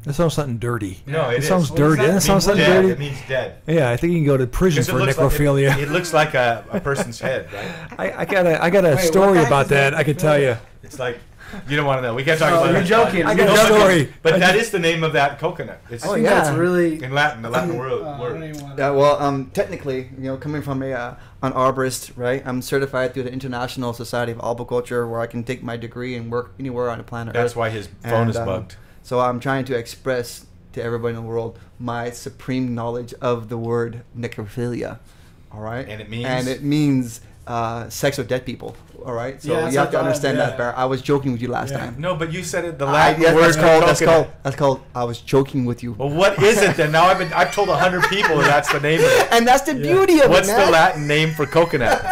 That sounds something dirty. No, it is. sounds What does dirty. that That mean? sounds something Dead. dirty. It means dead. Yeah, I think you can go to prison 'Cause for like necrophilia. it looks like a person's head, right? I got a Wait, story what fact about is that. that? I can tell you. It's like you don't want to know. We can't talk Oh, about you're it. joking. I You got know a what? story. But that is the name of that coconut. It's I think yeah. that's really. in Latin, the Latin word. I don't even wanna- Yeah, well, technically, coming from an arborist, right? I'm certified through the International Society of Arboriculture, where I can take my degree and work anywhere on the planet That's Earth. why his phone And, is bugged. So I'm trying to express to everybody in the world my supreme knowledge of the word necrophilia. All right, And it means? And it means sex with dead people. All right, so Yeah, that's you have what to I thought, understand yeah. that, Bear. I was joking with you last time. No, but you said it. The Latin Yeah, word. that's called. for coconut. That's called. I was joking with you. Well, what is it then? Now I've told 100 people that's the name of it. And that's the beauty of What's it, the man. Latin name for coconut?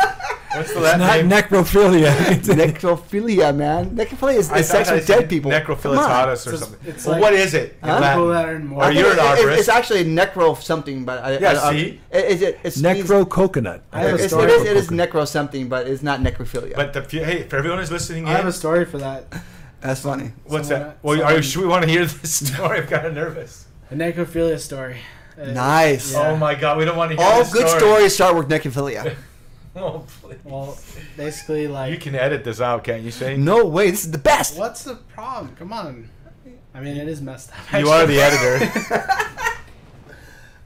What's the It's Latin not name? necrophilia. Necrophilia, man. Necrophilia is sex with dead people. Come on. Necrophilitatus or It's- something. it's Well, like- what is it in Huh? People Latin? that are more. Or you're an arborist. It's actually necro something, but See? it's Necro coconut. I have a It story. is necro something, but it's not necrophilia. But hey, for everyone who's listening I have in, a story for that. That's funny. what's someone- that? Well, someone- should we want to hear this story? I'm kind of nervous. A necrophilia story. Nice. Yeah. Oh my God, we don't want to hear All this good story. stories start with necrophilia. Oh, please. Well, basically, You like, can edit this out, can't you, Shane? No way, this is the best. what's the problem? Come on. I mean, it is messed up. You are actually. the editor.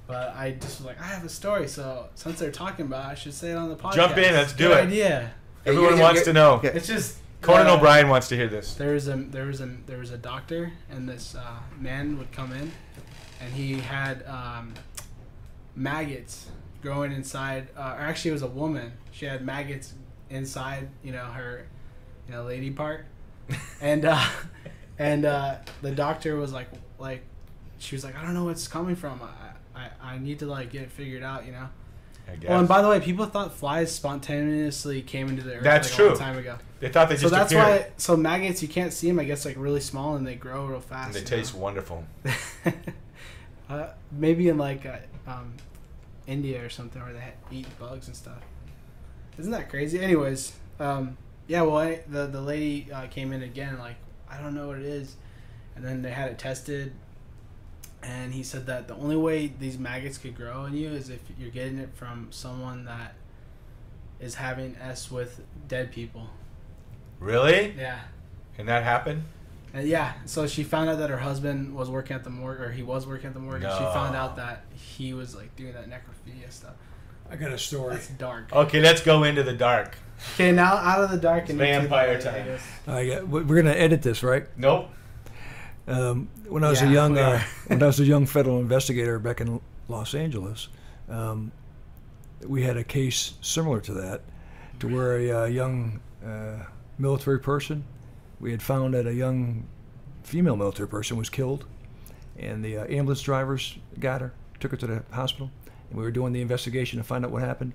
But I just was like, I have a story, so since they're talking about it, I should say it on the podcast. Jump in, let's do Good it. idea. Everyone wants to know. Okay. It's just Conan O'Brien wants to hear this. There was a doctor, and this man would come in, and he had maggots growing inside. Or actually, it was a woman. She had maggots inside, her, lady part, and the doctor was like, she was like, I don't know where it's coming from. I need to get it figured out, I guess. Oh, and by the way, people thought flies spontaneously came into the earth That's a true. long time ago. They thought they So just that's appeared. why. So maggots, you can't see them. I guess really small, and they grow real fast. And they taste wonderful. Maybe in India or something, where they eat bugs and stuff. Isn't that crazy? Anyways, yeah. Well, the lady came in again. I don't know what it is, and then they had it tested. And he said that the only way these maggots could grow in you is if you're getting it from someone that is having S with dead people. Really? Yeah. And that happened? And yeah, so she found out that her husband was working at the morgue, or he was working at the morgue, and she No. found out that he was doing that necrophilia stuff. I got a story. That's dark. Okay, let's go into the dark. Okay, now out of the dark and into Vampire the light, I time. guess. We're gonna edit this, right? Nope. When I was Yeah, a young we are. when I was a young federal investigator back in Los Angeles, we had a case similar to that, to where a young military person, we had found that a young female military person was killed, and the ambulance drivers got her, took her to the hospital, and we were doing the investigation to find out what happened.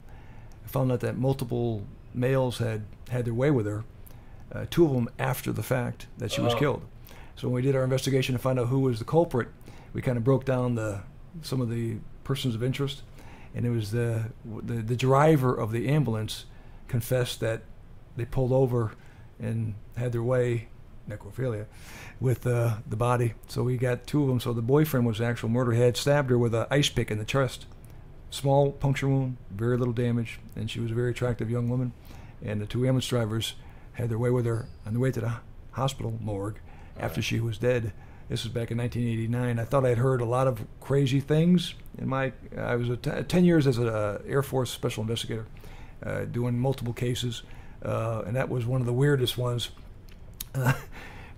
I found out that multiple males had their way with her, two of them after the fact that she was Oh. killed. So when we did our investigation to find out who was the culprit, we kind of broke down some of the persons of interest, and it was the driver of the ambulance confessed that they pulled over and had their way, necrophilia, with the body. So we got two of them. So the boyfriend was the actual murderer. He had stabbed her with an ice pick in the chest. Small puncture wound, very little damage, and she was a very attractive young woman. And the two ambulance drivers had their way with her on the way to the hospital morgue after she was dead. This was back in 1989. I thought I'd heard a lot of crazy things. I was 10 years as an Air Force special investigator, doing multiple cases, and that was one of the weirdest ones.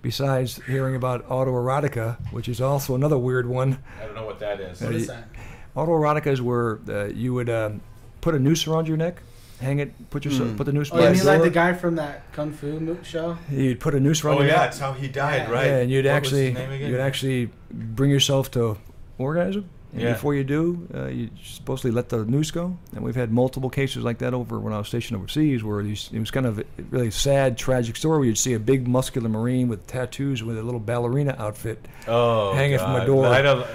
Besides hearing about autoerotica, which is also another weird one. I don't know what that is. What is that? Autoerotica is where you would put a noose around your neck, hang it, put the noose. Oh, you mean like the guy from that Kung Fu show? You'd put a noose around your neck. Oh yeah, that's how he died, right? Yeah, and you'd What was his name again? actually bring yourself to orgasm. And Yeah. before you do, you supposedly let the noose go. And we've had multiple cases like that over when I was stationed overseas, where it was kind of a really sad, tragic story where you'd see a big muscular Marine with tattoos with a little ballerina outfit hanging from a door.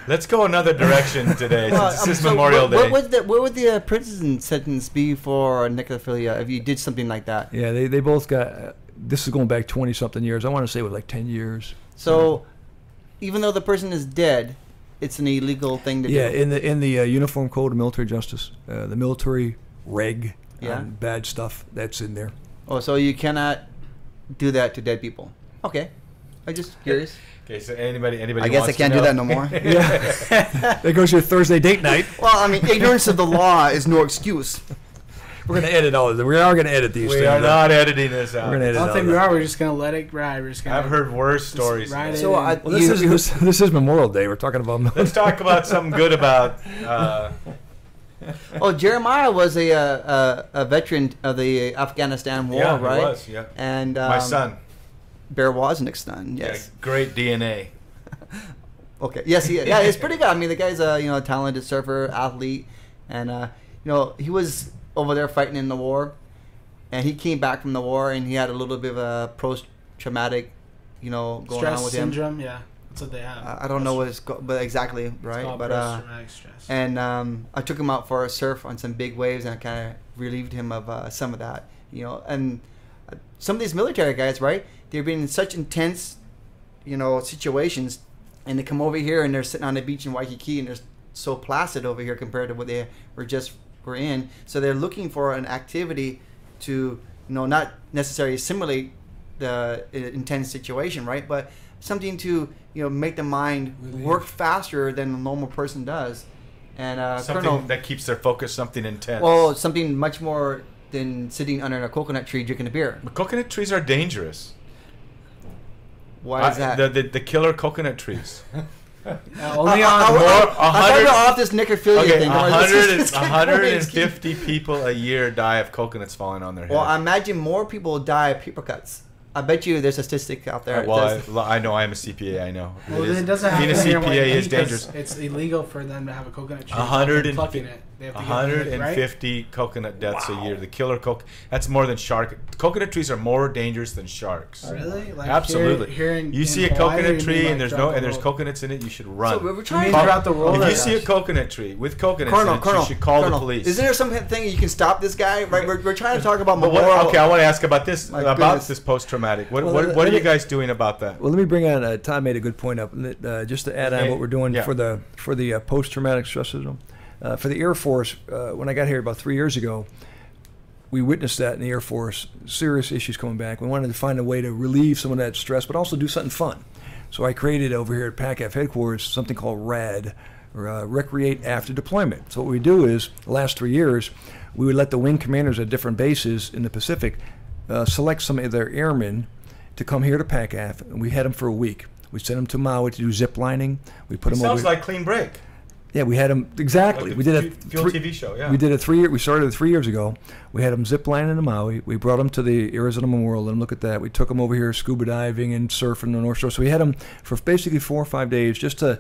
Let's go another direction today. This is Memorial Day. What would the prison sentence be for necrophilia if you did something like that? Yeah, they both got. This is going back 20-something years. I want to say it was like 10 years. So, even though the person is dead, it's an illegal thing to do. Yeah, in the Uniform Code of Military Justice, the military reg, bad stuff, that's in there. Oh, so you cannot do that to dead people. Okay, I'm just curious. Okay, so anybody I guess I can't do that no more. Yeah, there goes your Thursday date night. Well, I mean, ignorance of the law is no excuse. We're going to edit all of them. We are going to edit these things. We are not editing this out. We're going to edit I don't think we are. We're just going to let it ride. We're just gonna I've heard worse stories. So this is Memorial Day. We're talking about. Let's talk about something good about. Oh, Jeremiah was a veteran of the Afghanistan War, Yeah, right? he was. Yeah. And My son. Bear Woznick's son. Yes. Yeah, great DNA. Okay. Yes. Yeah. It's pretty good. I mean, the guy's a talented surfer, athlete, and he was over there fighting in the war, and he came back from the war, and he had a little bit of a post-traumatic, going stress on with syndrome. him. Yeah, that's what they have. I don't know what it's but exactly right, it's called but post-traumatic stress. and I took him out for a surf on some big waves, and I kind of relieved him of some of that, and some of these military guys, right? They've been in such intense, situations, and they come over here and they're sitting on the beach in Waikiki and they're so placid over here compared to what they were in. So they're looking for an activity to, not necessarily simulate the intense situation, right? But something to, make the mind work faster than a normal person does. And Something that keeps their focus, something intense. well, something much more than sitting under a coconut tree drinking a beer. But coconut trees are dangerous. Why is that? The killer coconut trees. Only on I thought you're off this necrophilia thing. 150 people a year die of coconuts falling on their head. Well, I imagine more people die of paper cuts. I bet you there's a statistic out there. I know I'm a CPA. I know. Well, it doesn't being a happen here in CPA Waikiki is dangerous. It's illegal for them to have a coconut tree. 150 coconut deaths a year. The killer that's more than shark. Coconut trees are more dangerous than sharks. Really? Like Absolutely. You see a coconut tree and there's coconuts in it, you should run. So we're trying throughout the world. If you see a coconut tree with coconuts in it, you should call the police. Isn't there something you can stop this guy? Right? We're trying to talk about But Memorial. okay, I want to ask about this goodness. post-traumatic. What are you guys doing about that? Well, let me bring on. Todd made a good point up. Just to add on what we're doing for the post-traumatic stress syndrome. For the Air Force, when I got here about 3 years ago, we witnessed that in the Air Force, serious issues coming back. We wanted to find a way to relieve some of that stress, but also do something fun. So I created over here at PACAF headquarters something called RAD, or Recreate After Deployment. So what we do is, the last 3 years, we would let the wing commanders at different bases in the Pacific select some of their airmen to come here to PACAF, and we had them for a week. We sent them to Maui to do zip lining. We put them Sounds like Clean Break. Yeah, we had them exactly. Like we did a TV show. Yeah, we did a 3 year. We started it 3 years ago. We had them zip lining in Maui. We brought them to the Arizona Memorial. Let them look at that. We took them over here scuba diving and surfing on the North Shore. So we had them for basically 4 or 5 days. These are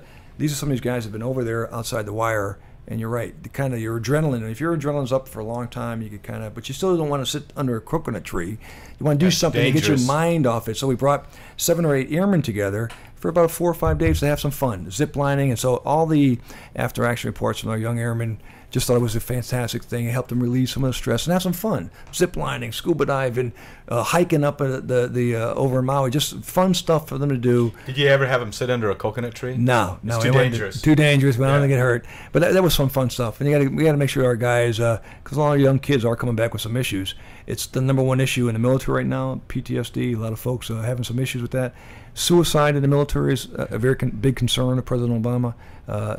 some of these guys that have been over there outside the wire. And you're right, your adrenaline. If your adrenaline's up for a long time, you could but you still don't want to sit under a coconut tree. You want to do something to get your mind off it. So we brought 7 or 8 airmen together for about 4 or 5 days to have some fun, zip lining. And so all the after action reports from our young airmen just thought it was a fantastic thing. It helped them relieve some of the stress and have some fun. Zip lining, scuba diving, hiking up the over in Maui, just fun stuff for them to do. Did you ever have them sit under a coconut tree? No, it's too dangerous. Too dangerous. We don't want to get hurt. But that was some fun stuff. And we got to make sure our guys, because a lot of young kids are coming back with some issues. It's the #1 issue in the military right now, PTSD. A lot of folks are having some issues with that. Suicide in the military is a very big concern of President Obama.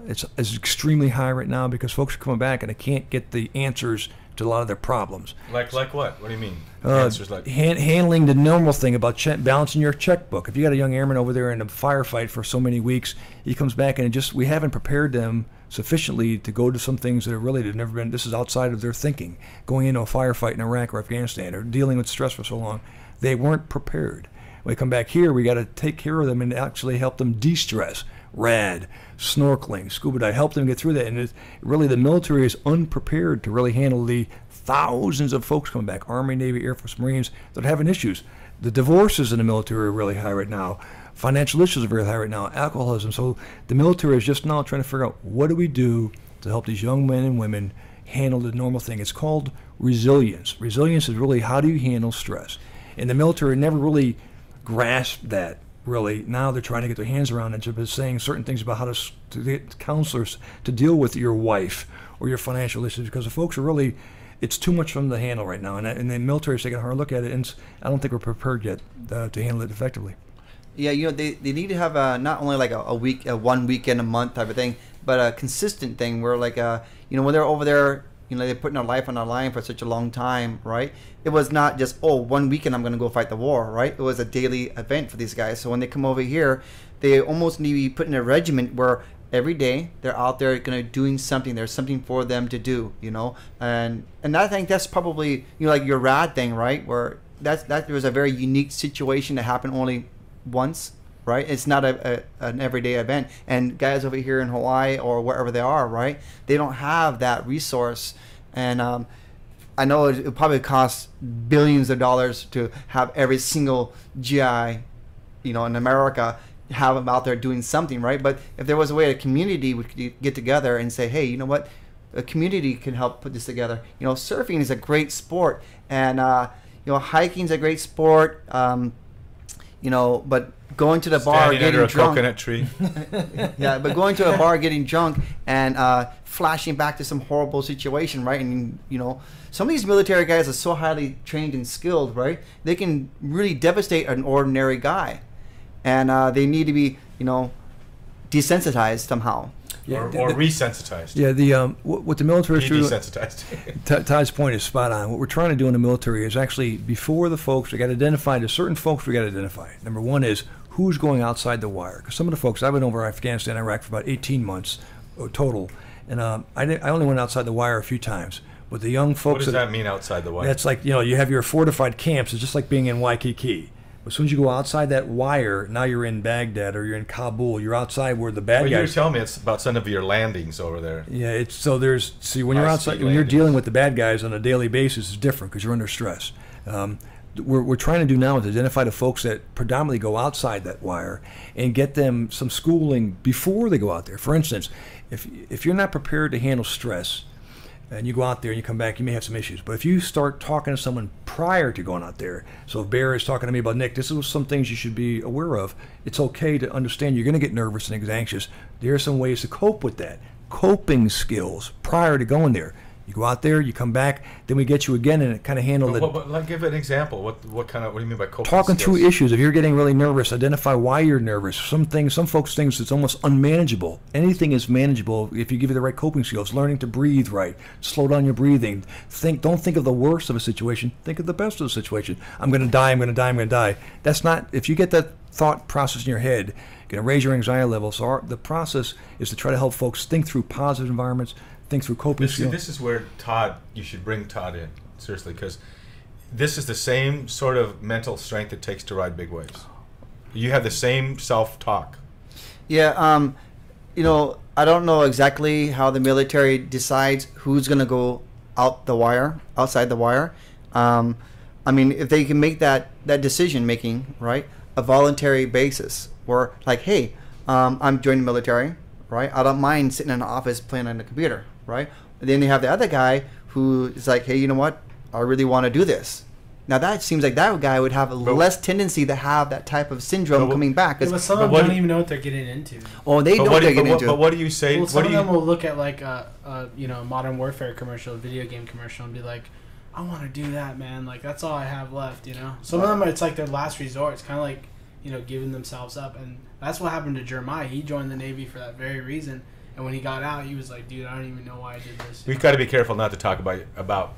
It's extremely high right now because folks are coming back and they can't get the answers to a lot of their problems. Like what? What do you mean? Answers like handling the normal thing about balancing your checkbook. If you got a young airman over there in a firefight for so many weeks, he comes back and we haven't prepared them sufficiently to go to some things that are really they've never been. This is outside of their thinking. Going into a firefight in Iraq or Afghanistan or dealing with stress for so long, they weren't prepared. When they come back here, we got to take care of them and actually help them de-stress. RAD, snorkeling, scuba dive, help them get through that. And really, the military is unprepared to really handle the thousands of folks coming back, Army, Navy, Air Force, Marines, that are having issues. The divorces in the military are really high right now. Financial issues are very high right now, alcoholism. So the military is just now trying to figure out what do we do to help these young men and women handle the normal thing. It's called resilience. Resilience is really how do you handle stress. And the military never really grasped that. Really, now they're trying to get their hands around it, just saying certain things about how to get counselors to deal with your wife or your financial issues, because the folks are really, it's too much for them to handle right now, and the military is taking a hard look at it, and I don't think we're prepared yet to handle it effectively. Yeah, they need to have not only like a week, 1 weekend a month type of thing, but a consistent thing where like when they're over there, they're putting their life on the line for such a long time, right? It was not just, 1 weekend I'm going to go fight the war, right? It was a daily event for these guys. So when they come over here, they almost need to be put in a regiment where every day they're out there going to doing something. There's something for them to do, And I think that's probably, like your RAD thing, right? Where that was a very unique situation that happened only once, right? It's not an everyday event. And guys over here in Hawaii or wherever they are, right? They don't have that resource. And I know it probably costs billions of dollars to have every single GI, in America, have them out there doing something, right? But if there was a way a community would get together and say, hey, you know what? A community can help put this together. Surfing is a great sport, and hiking is a great sport. But going to the bar, getting getting under a drunk. coconut tree. Yeah, but going to a bar, getting drunk, and flashing back to some horrible situation, right? And some of these military guys are so highly trained and skilled, right? They can really devastate an ordinary guy, and they need to be, desensitized somehow. Yeah, or resensitized. Yeah, what the military is doing. Desensitized. Todd's point is spot on. What we're trying to do in the military is actually, before the folks, we got to identify, there's certain folks we got to identify. Number one is who's going outside the wire. Because some of the folks, I've been over Afghanistan and Iraq for about 18 months total, and I only went outside the wire a few times. But the young folks. What does that mean, outside the wire? That's like, you have your fortified camps. It's just like being in Waikiki. As soon as you go outside that wire, now you're in Baghdad or you're in Kabul. You're outside where the bad guys. You were telling me it's about some of your landings over there. Yeah, when you're outside, when you're dealing with the bad guys on a daily basis, it's different because you're under stress. We're trying to do now is identify the folks that predominantly go outside that wire and get them some schooling before they go out there. For instance, if you're not prepared to handle stress, and you go out there and you come back, you may have some issues. But if you start talking to someone prior to going out there, so if Bear is talking to me about, Nick, this is some things you should be aware of, it's okay to understand you're going to get nervous and anxious. There are some ways to cope with that. Coping skills prior to going there. You go out there, you come back, then we get you again, and it kind of handle it. Give an example. What do you mean by coping Talking skills? through issues. If you're getting really nervous, identify why you're nervous. Some folks think it's almost unmanageable. Anything is manageable if you give it the right coping skills. Learning to breathe right, slow down your breathing. Don't think of the worst of a situation. Think of the best of the situation. I'm going to die. I'm going to die. I'm going to die. That's not. If you get that thought process in your head, you're going to raise your anxiety level. So the process is to try to help folks think through positive environments. Think through coping skills. This is where you should bring Todd in, seriously, because this is the same sort of mental strength it takes to ride big waves. You have the same self-talk. Yeah, I don't know exactly how the military decides who's going to go outside the wire. If they can make that decision making, right, a voluntary basis, where like, hey, I'm joining the military, right? I don't mind sitting in an office playing on the computer, right? And then you have the other guy who is like, hey, you know what? I really want to do this. Now that seems like that guy would have less tendency to have that type of syndrome coming back. But some of them don't even know what they're getting into. Oh, they know what they're getting into. But what do you say? Well, some of them will look at like a Modern Warfare commercial, a video game commercial, and be like, I want to do that, man. Like, that's all I have left, Some of them, it's like their last resort. It's kind of like giving themselves up. And that's what happened to Jeremiah. He joined the Navy for that very reason. And when he got out, he was like, dude, I don't even know why I did this. We've got to be careful not to talk about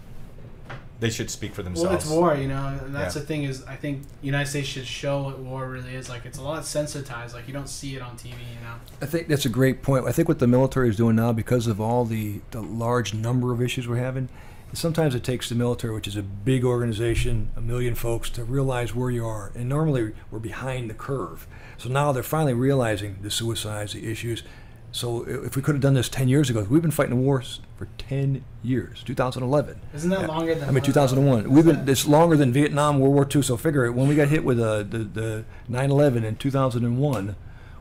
they should speak for themselves. Well, it's war, and that's the thing is, I think the United States should show what war really is. Like, it's a lot sensitized. Like, you don't see it on TV, I think that's a great point. I think what the military is doing now, because of all the large number of issues we're having, sometimes it takes the military, which is a big organization, 1 million folks, to realize where you are. And normally we're behind the curve. So now they're finally realizing the suicides, the issues. So if we could have done this 10 years ago, we've been fighting the wars for 10 years, 2011. Isn't that longer than? 2001. It's longer than Vietnam, World War II. So figure it, when we got hit with the 9/11 in 2001,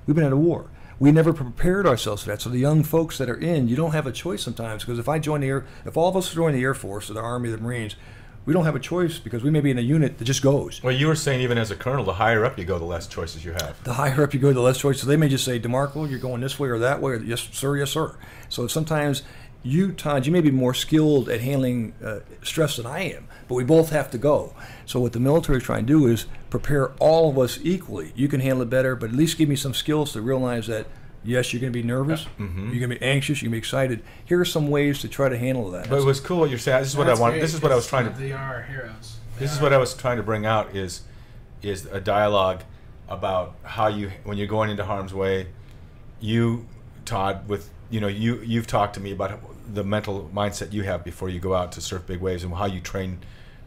we've been at a war. We never prepared ourselves for that. So the young folks that are in, you don't have a choice sometimes, because if all of us join the Air Force or the Army or the Marines, we don't have a choice because we may be in a unit that just goes. Well, you were saying even as a colonel, the higher up you go, the less choices you have. The higher up you go, the less choices. So they may just say, DeMarco, you're going this way or that way. Or, yes, sir, yes, sir. So sometimes Todd, you may be more skilled at handling stress than I am, but we both have to go. So what the military is trying to do is prepare all of us equally. You can handle it better, but at least give me some skills to realize that, yes, you're going to be nervous, you're going to be anxious, you're going to be excited. Here are some ways to try to handle that. But it was cool what you're saying. This is what I want. This is what I was trying to. They are our heroes. This is what I was trying to bring out is a dialogue about how when you're going into harm's way, you, Todd, you've talked to me about the mental mindset you have before you go out to surf big waves and how you train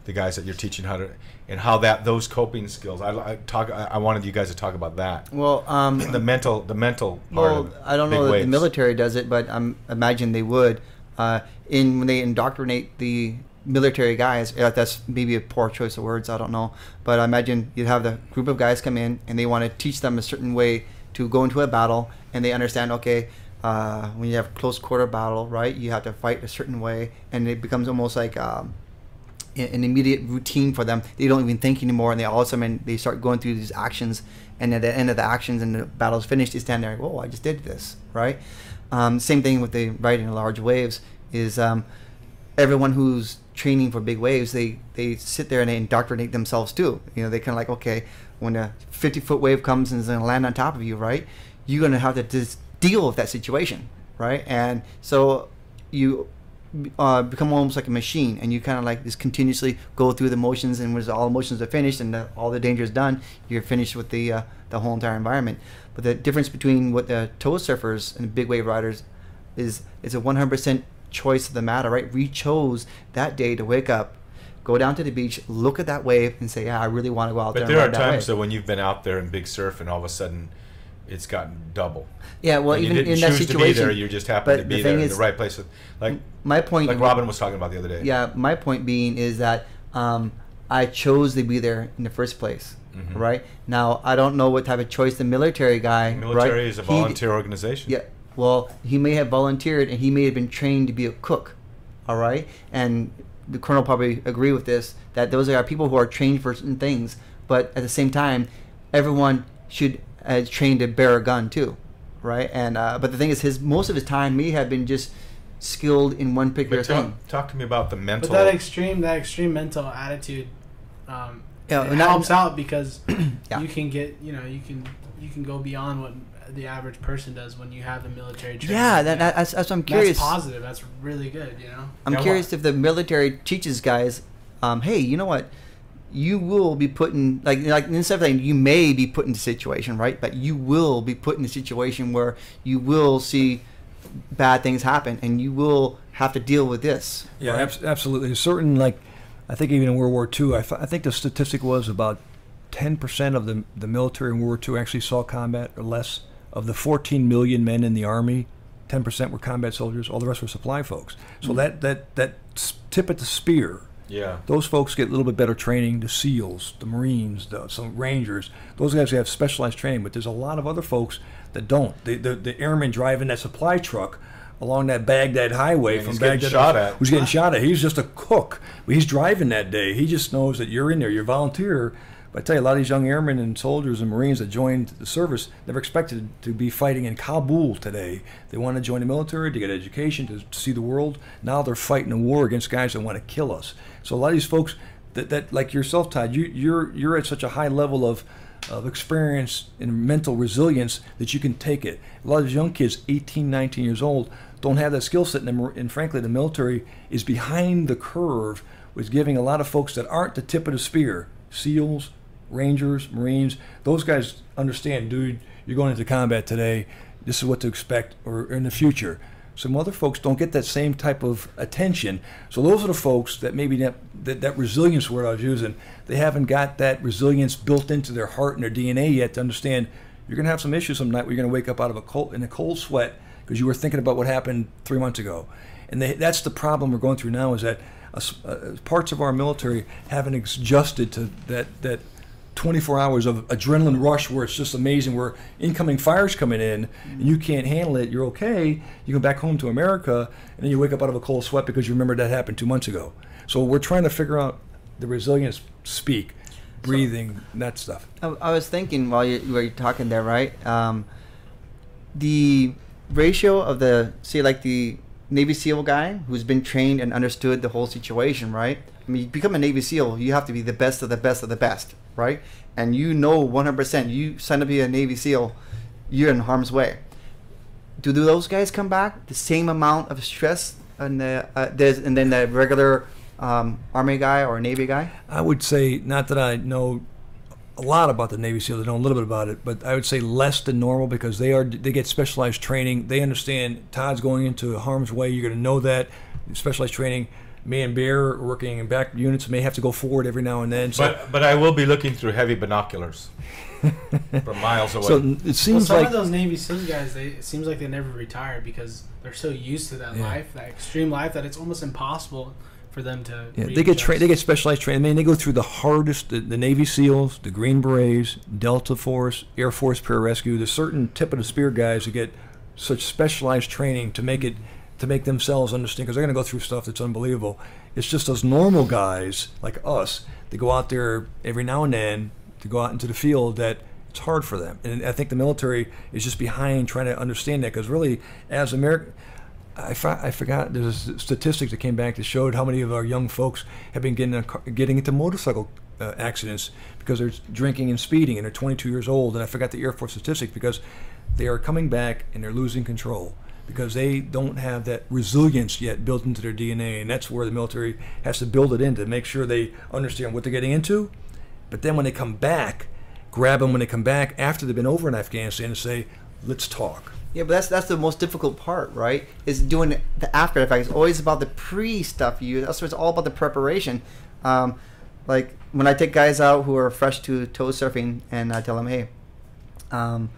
the guys that you're teaching how to, and how those coping skills. I wanted you guys to talk about that. Well, the mental part of I don't know that the military does it, but I imagine they would. When they indoctrinate the military guys, that's maybe a poor choice of words, I don't know, but I imagine you'd have the group of guys come in and they want to teach them a certain way to go into a battle, and they understand, okay, when you have close quarter battle, right, you have to fight a certain way, and it becomes almost like an immediate routine for them. They don't even think anymore, and they all of a sudden they start going through these actions, and at the end of the actions and the battle's finished, they stand there like, oh, I just did this, right? Same thing with the riding large waves is everyone who's training for big waves, they sit there and they indoctrinate themselves too. They kind of like, okay, when a 50-foot wave comes and is going to land on top of you, right, you're going to have to just deal with that situation, right? And so you become almost like a machine, and you kind of like just continuously go through the motions, and when all emotions are finished and all the danger is done, you're finished with the whole entire environment. But the difference between what the tow surfers and the big wave riders is a 100% choice of the matter, right? We chose that day to wake up, go down to the beach, look at that wave, and say, yeah, I really want to go out there. But there are times though when you've been out there in big surf and all of a sudden it's gotten double. Yeah, well, and even you didn't in that choose situation, to be there, you just happened to be there in the right place. Like my point, like Robin was talking about the other day. Yeah, my point being is that I chose to be there in the first place. Mm-hmm. Right now, I don't know what type of choice the military guy. Military is a volunteer organization. Yeah. Well, he may have volunteered and he may have been trained to be a cook, all right? And the colonel probably agree with this, that those are people who are trained for certain things, but at the same time, everyone should train to bear a gun too, right? And but the thing is, most of his time may have been just skilled in one particular thing. Talk to me about the mental. But that extreme mental attitude it helps out because you can get, you can go beyond what the average person does when you have the military training. Yeah, that's what I'm curious. That's positive. That's really good, I'm curious if the military teaches guys, hey, you know what? You will be put in, like instead of saying you may be put in a situation, right? But you will be put in a situation where you will see bad things happen and you will have to deal with this. Yeah, right? Absolutely. Certain, like, I think even in World War II, I think the statistic was about 10% of the military in World War II actually saw combat, or less. Of the 14 million men in the Army, 10% were combat soldiers. All the rest were supply folks. So that tip at the spear, those folks get a little bit better training. The SEALs, the Marines, some Rangers, those guys have specialized training. But there's a lot of other folks that don't. The airman driving that supply truck along that Baghdad highway from Baghdad, who's getting shot at. He's just a cook. He's driving that day. He just knows that you're in there. You're a volunteer. But I tell you, a lot of these young airmen and soldiers and Marines that joined the service never expected to be fighting in Kabul today. They want to join the military to get education, to see the world. Now they're fighting a war against guys that want to kill us. So a lot of these folks, that like yourself, Todd, you're at such a high level of of experience and mental resilience that you can take it. A lot of these young kids, 18, 19 years old, don't have that skill set, and frankly, the military is behind the curve with giving a lot of folks that aren't the tip of the spear, SEALs, Rangers, Marines, those guys understand, dude, you're going into combat today, this is what to expect or in the future. Some other folks don't get that same type of attention. So those are the folks that maybe that resilience word I was using, they haven't got that resilience built into their heart and their DNA yet to understand you're going to have some issues some night where you're going to wake up out of in a cold sweat because you were thinking about what happened 3 months ago. And that's the problem we're going through now, is that parts of our military haven't adjusted to that 24 hours of adrenaline rush where it's just amazing, where incoming fire's coming in and you can't handle it, you're okay, you go back home to America and then you wake up out of a cold sweat because you remember that happened 2 months ago. So we're trying to figure out the resilience, breathing, that stuff. I was thinking while you were talking there, right? The ratio of the Navy SEAL guy who's been trained and understood the whole situation, right? I mean, you become a Navy SEAL, you have to be the best of the best of the best, right? And 100%, you sign up to be a Navy SEAL, you're in harm's way. Do those guys come back the same amount of stress and then the regular Army guy or Navy guy? I would say, not that I know a lot about the Navy SEALs, I know a little bit about it, but I would say less than normal because they get specialized training. They understand Todd's going into harm's way. You're going to know that. Specialized training. Me and Bear working in back units may have to go forward every now and then. So. But I will be looking through heavy binoculars from miles away. So it seems some like of those Navy SEAL guys, it seems like they never retire because they're so used to that life, that extreme life, that it's almost impossible for them to. Yeah, they get specialized training. I mean, they go through the hardest. The Navy SEALs, the Green Berets, Delta Force, Air Force Pararescue. There's certain tip of the spear guys who get such specialized training to make themselves understand, because they're going to go through stuff that's unbelievable. It's just those normal guys like us that go out there every now and then to go out into the field that it's hard for them. And I think the military is just behind trying to understand that, because really, as American. I forgot, there's statistics that came back that showed how many of our young folks have been getting into motorcycle accidents because they're drinking and speeding and they're 22 years old. And I forgot the Air Force statistics, because they are coming back and they're losing control because they don't have that resilience yet built into their DNA. And that's where the military has to build it in to make sure they understand what they're getting into. But then when they come back, grab them when they come back after they've been over in Afghanistan and say, let's talk. Yeah, but that's the most difficult part, right? Is doing the after effects. It's always about the pre stuff. That's what it's all about, the preparation. Like when I take guys out who are fresh to tow surfing, and I tell them, hey, one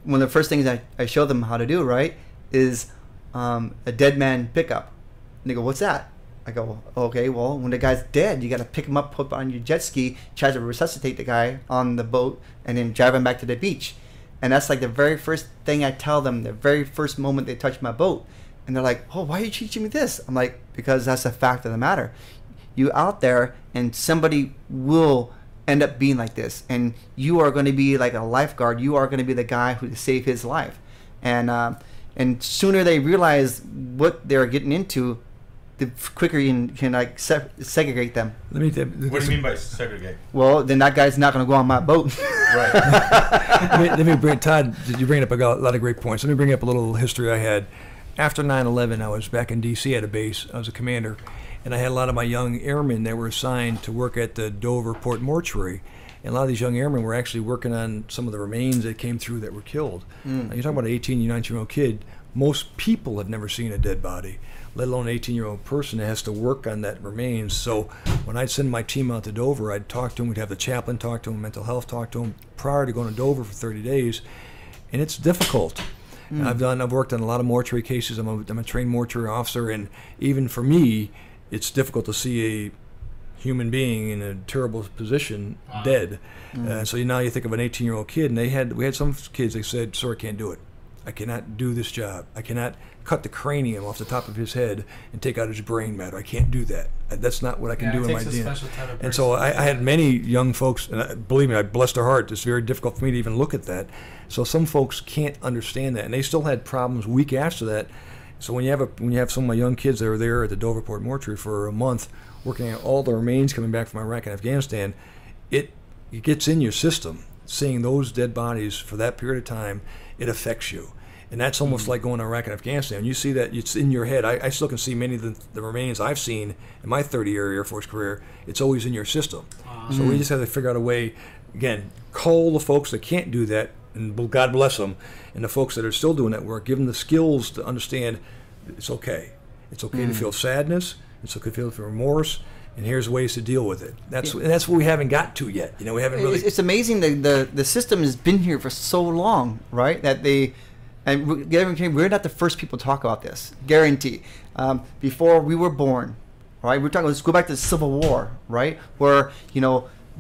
of the first things I show them how to do, right, is a dead man pickup. And they go, what's that? I go, okay, well, when the guy's dead, you got to pick him up, put on your jet ski, try to resuscitate the guy on the boat, and then drive him back to the beach. And that's like the very first thing I tell them, the very first moment they touch my boat. And they're like, oh, why are you teaching me this? I'm like, because that's a fact of the matter. You out there and somebody will end up being like this. And you are going to be like a lifeguard. You are going to be the guy who save his life. And sooner they realize what they're getting into, the quicker you can like segregate them. What do you mean by segregate? Well, then that guy's not going to go on my boat. Right. let me bring, Todd, you bring up a lot of great points. Let me bring up a little history I had. After 9/11, I was back in D.C. at a base. I was a commander, and I had a lot of my young airmen that were assigned to work at the Dover Port Mortuary. And a lot of these young airmen were actually working on some of the remains that came through that were killed. Now, you're talking about an 18, 19-year-old kid. Most people have never seen a dead body, let alone an 18-year-old person that has to work on that remains. So when I'd send my team out to Dover, I'd talk to him. We'd have the chaplain talk to him, mental health talk to him prior to going to Dover for 30 days. And it's difficult. I've worked on a lot of mortuary cases. I'm a trained mortuary officer, and even for me, it's difficult to see a human being in a terrible position dead. So now you think of an 18-year-old kid, and we had some kids, they said, sir, I can't do it. I cannot do this job. I cannot cut the cranium off the top of his head and take out his brain matter. I can't do that. That's not what I can do in my DNA. And so I had many young folks, and believe me, I blessed their heart. It's very difficult for me to even look at that. So some folks can't understand that, and they still had problems a week after that. So when you have some of my young kids that are there at the Dover Port Mortuary for a month, working on all the remains coming back from Iraq and Afghanistan, it gets in your system. seeing those dead bodies for that period of time, it affects you. And that's almost like going to Iraq and Afghanistan. You see that, it's in your head. I still can see many of the remains I've seen in my 30-year Air Force career. It's always in your system. So we just have to figure out a way, again, call the folks that can't do that, and God bless them, and the folks that are still doing that work, give them the skills to understand it's okay. It's okay to feel sadness. It's okay to feel remorse. And here's ways to deal with it. That's what we haven't got to yet. You know, we haven't really. It's amazing the system has been here for so long, right? That they. And we're not the first people to talk about this. Guarantee. Before we were born, right? We're talking. Let's go back to the Civil War, right? Where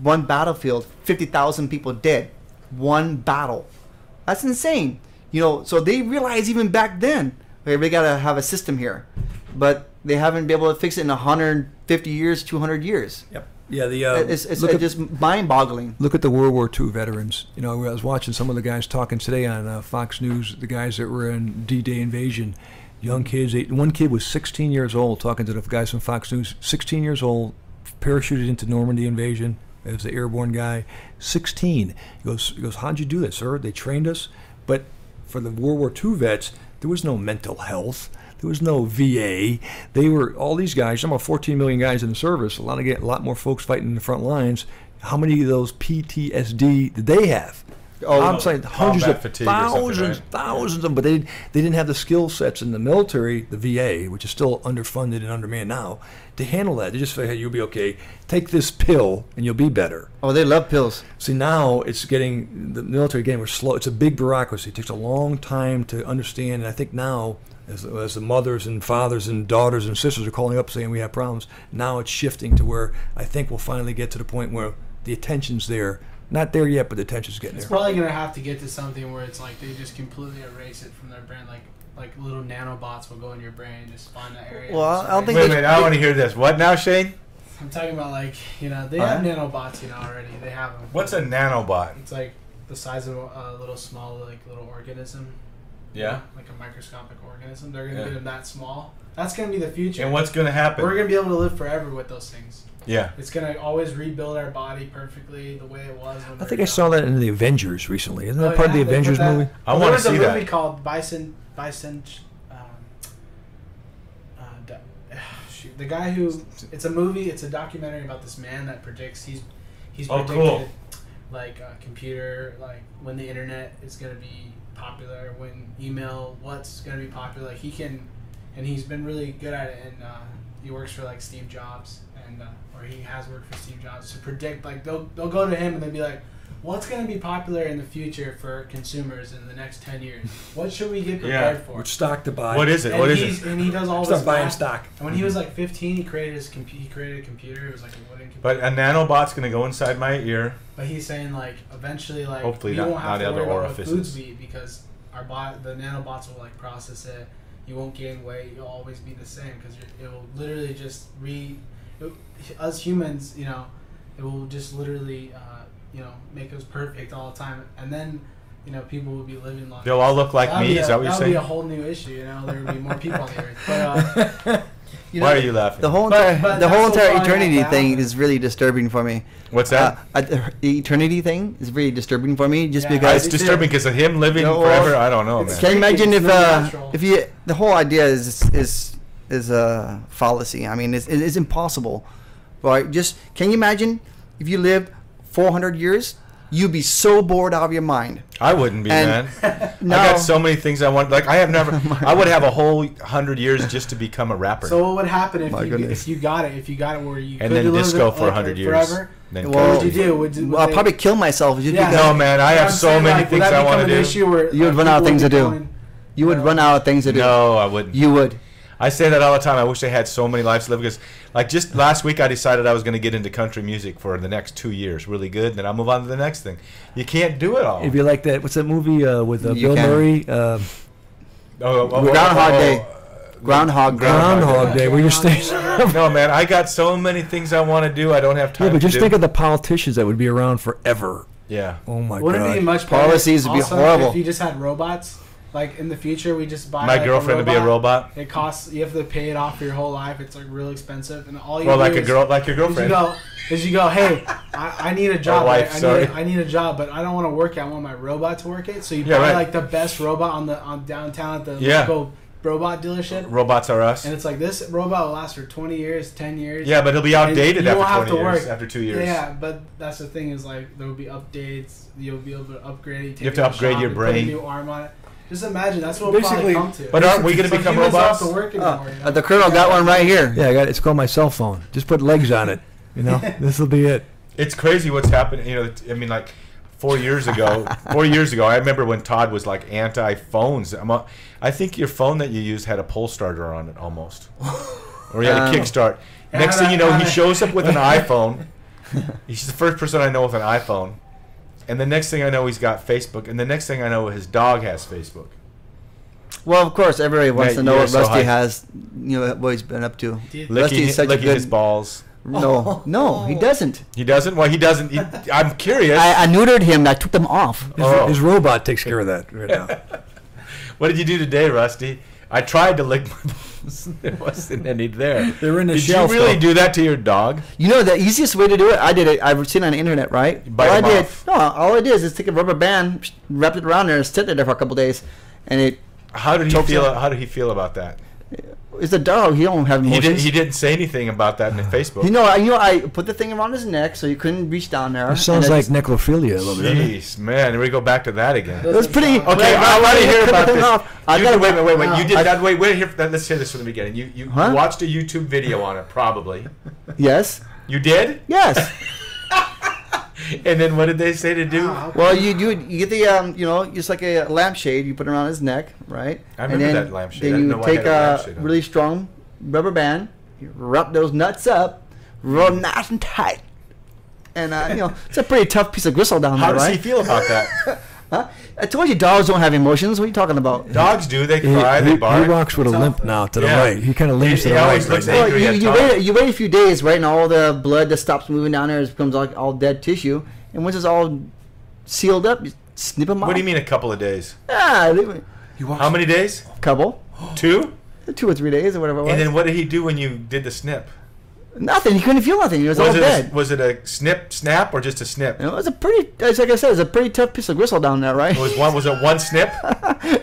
one battlefield, 50,000 people dead, one battle. That's insane. So they realized even back then, okay, we gotta have a system here, but they haven't been able to fix it in 150 years, 200 years. Yep. Yeah, it's just mind-boggling. Look at the World War II veterans. I was watching some of the guys talking today on Fox News, the guys that were in D-Day invasion, young kids. One kid was 16 years old, talking to the guys from Fox News, 16 years old, parachuted into Normandy invasion as the airborne guy, 16. He goes, how'd you do that, sir? They trained us. But for the World War II vets, there was no mental health. There was no VA. They were all these guys. I'm about 14 million guys in the service. A lot more folks fighting in the front lines. How many of those PTSD did they have? I'm saying hundreds of thousands of them. But they didn't have the skill sets in the military, the VA, which is still underfunded and undermanned now, to handle that. They just say, hey, you'll be okay. Take this pill and you'll be better. Oh, they love pills. See, now it's getting the military again. We're slow. It's a big bureaucracy. It takes a long time to understand. And I think now, as the mothers and fathers and daughters and sisters are calling up saying we have problems, now it's shifting to where I think we'll finally get to the point where the attention's there. Not there yet, but the attention's getting there. It's probably going to have to get to something where it's like they just completely erase it from their brain, like little nanobots will go in your brain and just find that area. Well, I don't think. Wait a minute, I want to hear this. What now, Shane? I'm talking about they have nanobots, already. They have them. What's a nanobot? It's like the size of a little small, little organism. Yeah. Like a microscopic organism. They're going to get them that small. That's going to be the future. And what's going to happen? We're going to be able to live forever with those things. Yeah. It's going to always rebuild our body perfectly the way it was. I think I saw that in the Avengers recently. Isn't that part of the Avengers movie? I want to see that. There was a movie called the guy who, it's a movie, it's a documentary about this man that predicts, he's predicted, cool. Computer, when the internet is going to be popular, when email, what's going to be popular, and he's been really good at it, and he works for Steve Jobs, and or he has worked for Steve Jobs to predict, they'll go to him and they'll be like, what's going to be popular in the future for consumers in the next 10 years? What should we get prepared for? Which stock to buy? What is it? And he does all this. Start buying stock. And when he was 15, he created a computer. It was a wooden computer. But a nanobot's going to go inside my ear. But he's saying eventually hopefully we won't have to worry about what foods we eat because the nanobots will process it. You won't gain weight. You'll always be the same because it will literally just us humans, it will just literally. Make us perfect all the time, and then, people will be living long. They'll all look like me. Is that what you're saying? That would be a whole new issue. There would be more people on the earth. But why are you laughing? The whole entire eternity thing is really disturbing for me. What's that? The eternity thing is really disturbing for me, just because it's disturbing because of him living forever. I don't know, man. Can you imagine if the whole idea is a fallacy? I mean, it's impossible, right? Just can you imagine if you lived 400 years, you'd be so bored out of your mind. I wouldn't be, man. No. I got so many things I want. I would have a whole 100 years just to become a rapper. So what would happen if you got it where you and then disco for 100 years? Forever? Then what would you do? I'd probably kill myself. No, man. I have so many things I want to do. You would run out of things to do. You would run out of things to do. No, I wouldn't. You would. I say that all the time. I wish I had so many lives to live because, just last week, I decided I was going to get into country music for the next 2 years, really good, and then I'll move on to the next thing. You can't do it all. It'd be like that. What's that movie with Bill Murray? Groundhog Day. Groundhog Day. Where you're staying. No, man. I got so many things I want to do. I don't have time. Yeah, but just think of the politicians that would be around forever. Yeah. Oh my God. Wouldn't it be much better? Policies would be horrible if you just had robots. Like in the future, we just buy. My like, girlfriend to be a robot. It costs. You have to pay it off for your whole life. It's like real expensive, and all you Well, do like is, like your girlfriend. You go, hey, I need a job. wife, I need a job, but I don't want to work it. I want my robot to work it. So you buy like the best robot on downtown at the local robot dealership. Robots Are Us. And it's like this robot will last for 20 years, 10 years. Yeah, but it'll be outdated after 20 years. Work. After 2 years. Yeah, but that's the thing is like there will be updates. You'll be able to upgrade it. You have to upgrade your brain. Put a new arm on it. Just imagine that's what we'll probably come to. But aren't we going to become robots? Don't have to work anymore, you know? The Colonel got one right here. Yeah, I got it. It's called my cell phone. Just put legs on it. You know, this will be it. It's crazy what's happening. You know, I mean, like 4 years ago. 4 years ago, I remember when Todd was like anti-phones. I think your phone that you used had a pull starter on it almost, or you had a kickstart. Next thing you know, he shows up with an iPhone. He's the first person I know with an iPhone. And the next thing I know, he's got Facebook. And the next thing I know, his dog has Facebook. Well, of course, everybody wants to know what so Rusty has, you know, what he's been up to. Rusty's such a good... his balls. No, he doesn't. He doesn't? Well, he doesn't. I'm curious. I neutered him. I took them off. His robot takes care of that right now. What did you do today, Rusty? I tried to lick my balls. There wasn't any there. They were in the Did shelf. Did you really though. do that to your dog? You know the easiest way to do it? I did it. I've seen it on the internet, right? All I did is take a rubber band, wrap it around there, and sit there for a couple days, and it. How did he feel? How did he feel about that? It's a dog. He don't have emotions. He didn't say anything about that in Facebook. You know, I put the thing around his neck so he couldn't reach down there. It sounds like necrophilia a little bit. Jeez, man, here we go back to that again. It was pretty. Okay, I want to hear about this. Wait. You did that. Wait. Let's hear this from the beginning. You watched a YouTube video on it, probably. Yes. You did? Yes. And then what did they say to do? Well, you get the just like a lampshade you put around his neck, right? I remember that lampshade. Then you take a really strong rubber band, you wrap those nuts up, real nice and tight, and it's a pretty tough piece of gristle down there, right? How does he feel about that? Huh? I told you dogs don't have emotions. What are you talking about? Dogs do. They cry. They bark. He walks with a limp now to the right. He kind of leans to the right. Well, you wait a few days, right, and all the blood that stops moving down there becomes all dead tissue. And once it's all sealed up, you snip them off. What do you mean a couple of days? Yeah. How many days? Couple. 2? 2 or 3 days or whatever it was. And then what did he do when you did the snip? Nothing. He couldn't feel nothing. He was all dead. Was it a snap, or just a snip? It was a pretty, like I said, it was a pretty tough piece of gristle down there, right? Was it one snip?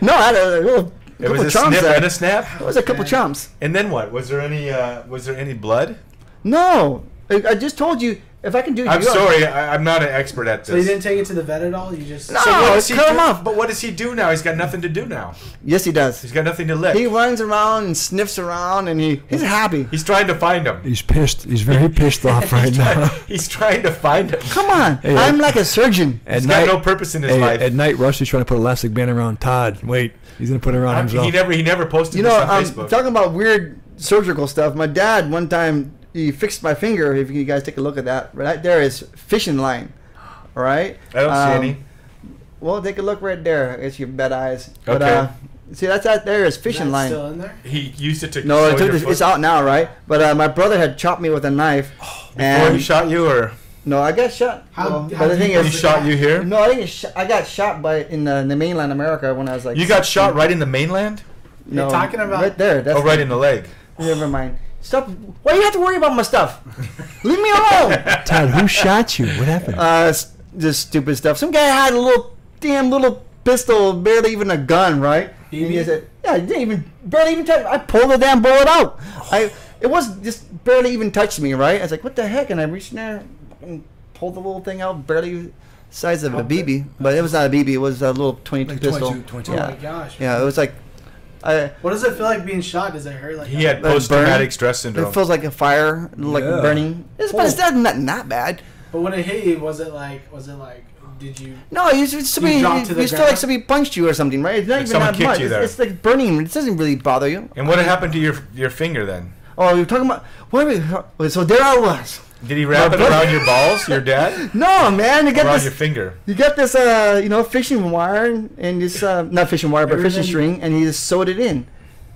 No, I had a little. It was a snip and a snap? It was a couple chomps. And then what? Was there any blood? No. I just told you, if I can do... I'm sorry, I'm not an expert at this. So you didn't take it to the vet at all? You just... No, cut him off. But what does he do now? He's got nothing to do now. Yes, he does. He's got nothing to lick. He runs around and sniffs around, and he's happy. He's trying to find him. He's pissed. He's very pissed off right now. He's trying to find him. Come on. Hey, I'm like a surgeon. He's got no purpose in his life. At night, Rusty's trying to put elastic band around Todd. Wait, he's going to put it around himself. He never posted this on Facebook. Talking about weird surgical stuff, my dad one time... He fixed my finger. If you guys take a look at that, right there is fishing line. All right. I don't see any. Well, take a look right there. It's your bad eyes. Okay. But, see, that's out there is fishing line. Still in there? He used it to. No, it's out now, right? But my brother had chopped me with a knife. Before he shot you, or no? I got shot. But the thing is, he shot you here? No, I got shot in the mainland America when I was like. You got shot right in the mainland? No, you're talking about right there. That's right in the leg. Never mind. Stop! Why do you have to worry about my stuff? Leave me alone. Todd, who shot you? What happened? Just stupid stuff. Some guy had a little pistol, barely even a gun, right? And he said, "Yeah, he didn't barely even touch." I pulled the damn bullet out. It was just barely even touched me, right? I was like, "What the heck?" And I reached in there and pulled the little thing out, barely size of a BB, but it was not a BB. It was a little 22 pistol. 22. Yeah. Oh my gosh. Yeah, it was like. What does it feel like being shot? Does it hurt? Like he had post-traumatic stress syndrome. It feels like a fire, like burning. But it's not bad. But when it hit you, was it like? Did you? No, you feel like somebody punched you or something, right? It's not even that much. It's like burning. It doesn't really bother you. And what happened to your finger then? Oh, you're talking about so there I was. Did he wrap it around your balls, your dad? No, man. You get around your finger. You got this, fishing wire and this not fishing wire, but fishing string, and he just sewed it in.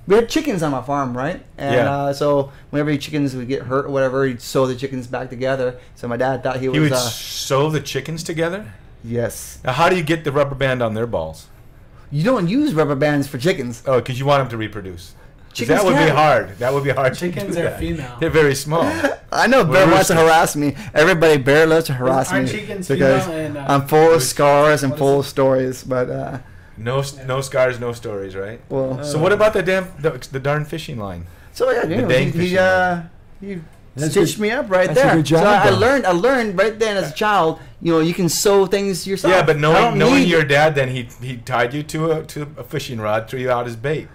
We had chickens on my farm, right? And so whenever chickens would get hurt or whatever, he'd sew the chickens back together. So my dad thought he was. He would sew the chickens together? Yes. Now, how do you get the rubber band on their balls? You don't use rubber bands for chickens. Oh, because you want them to reproduce. Chickens That would be can't. hard. That would be hard. Chickens to do are that. female. They're very small. I know Bear wants to harass me. Everybody, Bear loves to harass Aren't me chickens because female and, I'm full of scars and what is full it? of stories. But No scars, no stories, right? well, So what about the darn fishing line? so yeah, you know, dang he fishing line. That's stitched good- me up right that's a there. good job, so I though. learned right then as a child. You know, you can sew things yourself. Yeah, but I don't knowing need- your dad, then he tied you to a fishing rod, threw you out as bait.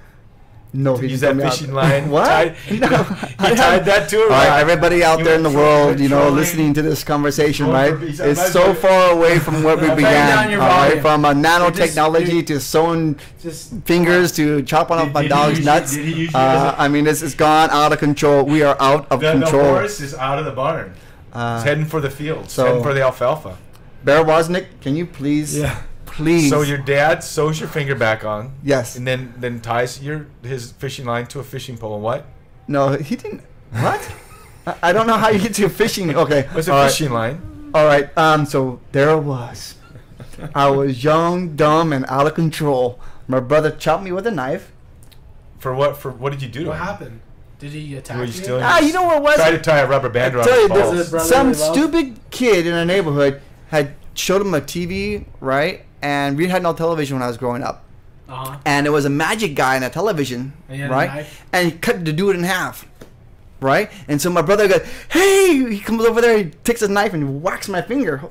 no, To he use didn't that tell me fishing how- line. What? He No, tied that to a All right, rod. everybody out You there in the went world, you know, trolling. listening to this conversation, Going right? for bees. It's I'm so not- far away from what we Turn began. down your All right, volume. from nanotechnology You're to sewing Just fingers to chopping off my Did he dog's use you- nuts. did he use you as a- I mean, it's gone out of control. We are out of The control. horse is out of the barn. It's heading for the field. so- heading for the alfalfa. Bear Woznick, can you please, Yeah. please? So your dad sews your finger back on. Yes. And then ties his fishing line to a fishing pole. And what? No, he didn't. What? I don't know how you get to fishing. Okay. What's a all right. fishing line? All right. So there it was. I was young, dumb, and out of control. My brother chopped me with a knife. For what? For what did you do to what him? happened? Did he attack Were you you? stealing- You know what it was? Try to tie a rubber band I around tell his you, there's balls. a brother- Some Brotherly love? stupid kid in our neighborhood had showed him a TV, right? And we had no television when I was growing up. Uh-huh. And there was a magic guy in a television, And he had a right? knife? And he cut the dude in half, right? And so my brother goes, "Hey!" He comes over there, he takes a knife and whacks my finger.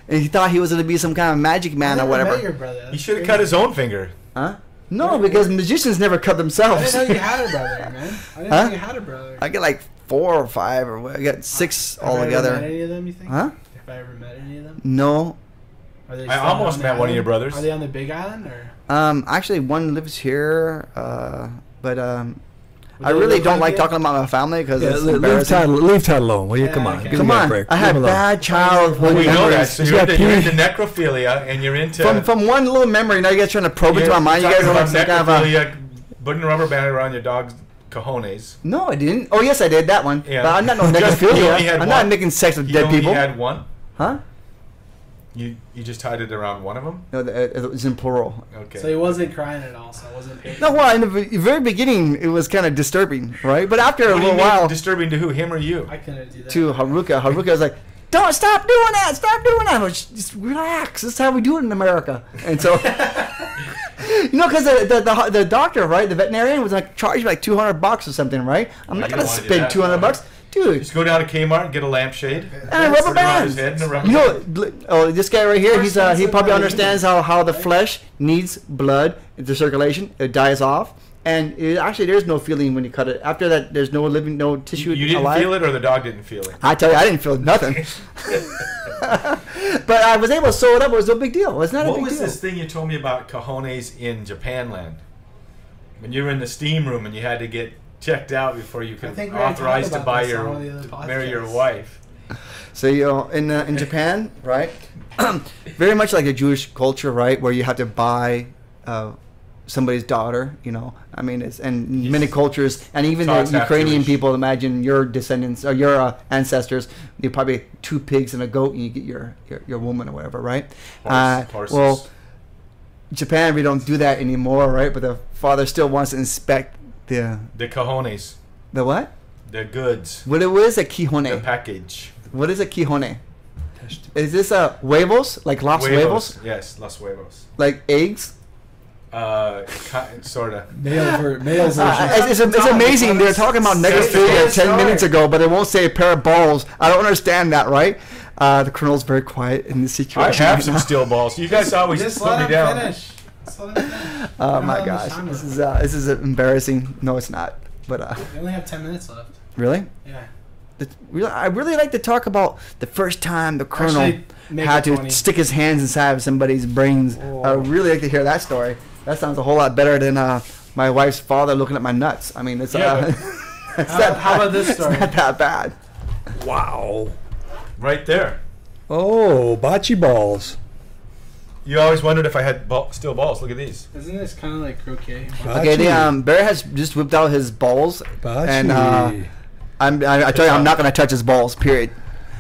And he thought he was going to be some kind of magic man I or never met whatever. your brother. He That's should have crazy. cut his own finger. Huh? No, because magicians never cut I themselves. didn't know you had a brother, man. I didn't Huh? know you had a brother. I get like 4 or 5, or I got 6 Have I ever met altogether. any of them, you think? Huh? If I ever met any of them? No. Are they I still almost on the met one of your island? brothers. Are they on the big island, or? Actually, one lives here, but I they really look don't like like you? talking about my family because Yeah, it's leave embarrassing. Todd alone. Will you? Yeah, Come on. okay. Give him Come that on, break. I Leave had him alone. bad childhood We know that. memories. So He's you're got into, you're pee. into necrophilia, and you're into. From one little memory, now you guys trying to probe into you're my mind. You guys talking are like about some kind of a... necrophilia, putting a rubber band around your dog's cojones. No, I didn't. Oh, yes, I did that one. Yeah. But I'm not no Just- you only necrophilia. had I'm not one. making sex with You dead only people. had one. Huh? You just tied it around one of them. No, it was in plural. Okay. So he wasn't crying at all. So I wasn't. Paid. No, well, in the very beginning, it was kind of disturbing, right? But after a What do you little mean while, disturbing to who? Him or you? I couldn't do that. to Haruka was like, "Don't stop doing that! Stop doing that!" I was just relax. This is how we do it in America. And so, you know, because the doctor, right, the veterinarian was like charged me like $200 or something, right? I'm not you gonna don't wanna do spend that, $200, dude. Just go down to Kmart and get a lampshade. And a rubber Put it around his band. head and a rubber You band. know, oh, this guy right here, More he expensive probably than understands you. how the flesh needs blood, the circulation, it dies off. And actually, there's no feeling when you cut it. After that, there's no tissue You didn't alive. feel it, or the dog didn't feel it. I tell you, I didn't feel nothing. But I was able to sew it up. It was no big deal. It's not a What big was deal. this thing you told me about cojones in Japan land? When you were in the steam room and you had to get checked out before you I could think we already authorized to talked buy about this your on one of the other to marry your podcasts. wife. So you know, in Japan, right? Very much like a Jewish culture, right, where you have to buy somebody's daughter. You know, I mean, it's and many cultures, and even Talks the half Ukrainian Jewish. people. Imagine your descendants or your ancestors. You probably 2 pigs and a goat, and you get your woman or whatever, right? Horses. Well, Japan, we don't do that anymore, right? But the father still wants to inspect the cojones, what? the goods, What it was a the quijone. package. What is a quijone? Is this a huevos, like los huevos, Yes, los huevos. like eggs? Sorta. Male version. It's amazing. They're talking about necrophilia 10 minutes ago, but they won't say a pair of balls. I don't understand that, right? The colonel's very quiet in this I situation. have right some now. steel balls. You guys always Just put let me him down. finish. Just let him finish. Oh You don't my have much gosh, time this left. is embarrassing. No, it's not. But We only have 10 minutes left. really, Yeah. I really like to talk about the first time the colonel Actually, make had it to 20. stick his hands inside of somebody's brains. I really like to hear that story. That sounds a whole lot better than my wife's father looking at my nuts. I mean, it's Yeah, it's How about this story? It's not that bad. Wow. Right there. Oh, bocce balls. You always wondered if I had steel balls. Look at these. Isn't this kind of like croquet? Okay, Bear has just whipped out his balls, Bocce. and I tell you, I'm not going to touch his balls. Period.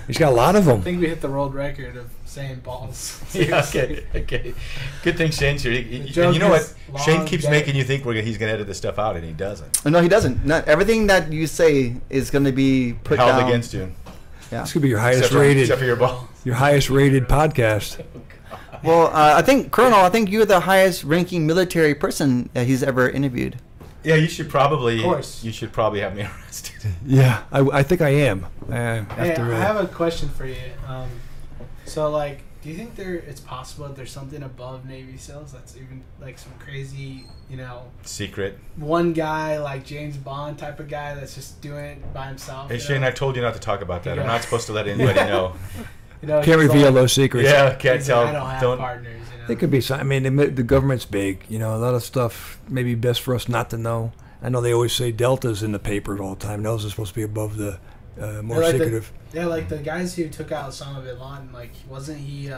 He's got a lot of I them. think we hit the world record of saying balls. Yeah, okay. Good thing Shane's here. And you know what? Shane keeps making you think he's going to edit this stuff out, and he doesn't. No, he doesn't. Not everything that you say is going to be put held down against you. Yeah. This could be your highest rated. Except for your ball. Your highest rated podcast. Well, I think, Colonel, you're the highest ranking military person that he's ever interviewed. Yeah, you should probably. Of course. You should probably have me arrested. Yeah, I think I am. Hey, I have a question for you. So, like, do you think it's possible that there's something above Navy SEALs that's even like some crazy, secret? One guy like James Bond type of guy that's just doing it by himself. Hey, Shane, I told you not to talk about that. I'm not supposed to let anybody know. Can't reveal those secrets. Yeah, can't tell. I don't have partners. It could be. I mean, the government's big. A lot of stuff may be best for us not to know. I know they always say Delta's in the paper all the time. Those are supposed to be above the more secretive. Like the guys who took out Osama bin Laden. Like, wasn't he?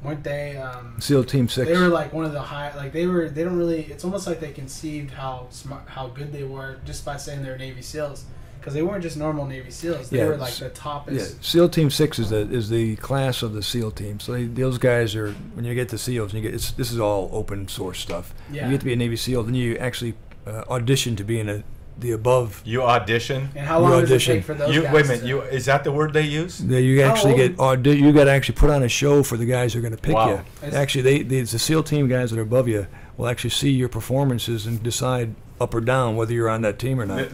Weren't they? SEAL Team 6. They were like one of the high. Like they were. They don't really. It's almost like they conceived how smart, how good they were just by saying they're Navy SEALs. Because they weren't just normal Navy SEAls. They were like the toppest. Yeah, SEAL Team 6 is the class of the SEAL team. So those guys are, when you get to SEALs, this is all open source stuff. Yeah. You get to be a Navy SEAL, then you actually audition to be in the above. You audition? And how long does it take for those guys? Wait a minute, is that the word they use? Yeah, you actually you got to actually put on a show for the guys who are going to pick you. Actually, the SEAL team guys that are above you will actually see your performances and decide up or down whether you're on that team or not.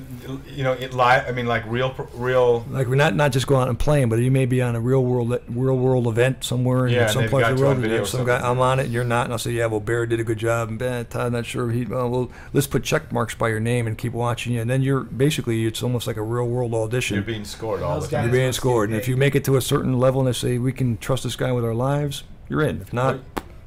Like real. Like we're not just going out and playing, but you may be on a real world event somewhere in some place of the world. And some guy, I'm on it, and you're not, and I'll say, yeah, well, Bear did a good job, and Todd, not sure. Let's put check marks by your name and keep watching you, and then it's almost like a real world audition. You're being scored all the time. You're being scored, and if you make it to a certain level, and they say we can trust this guy with our lives, you're in. If not.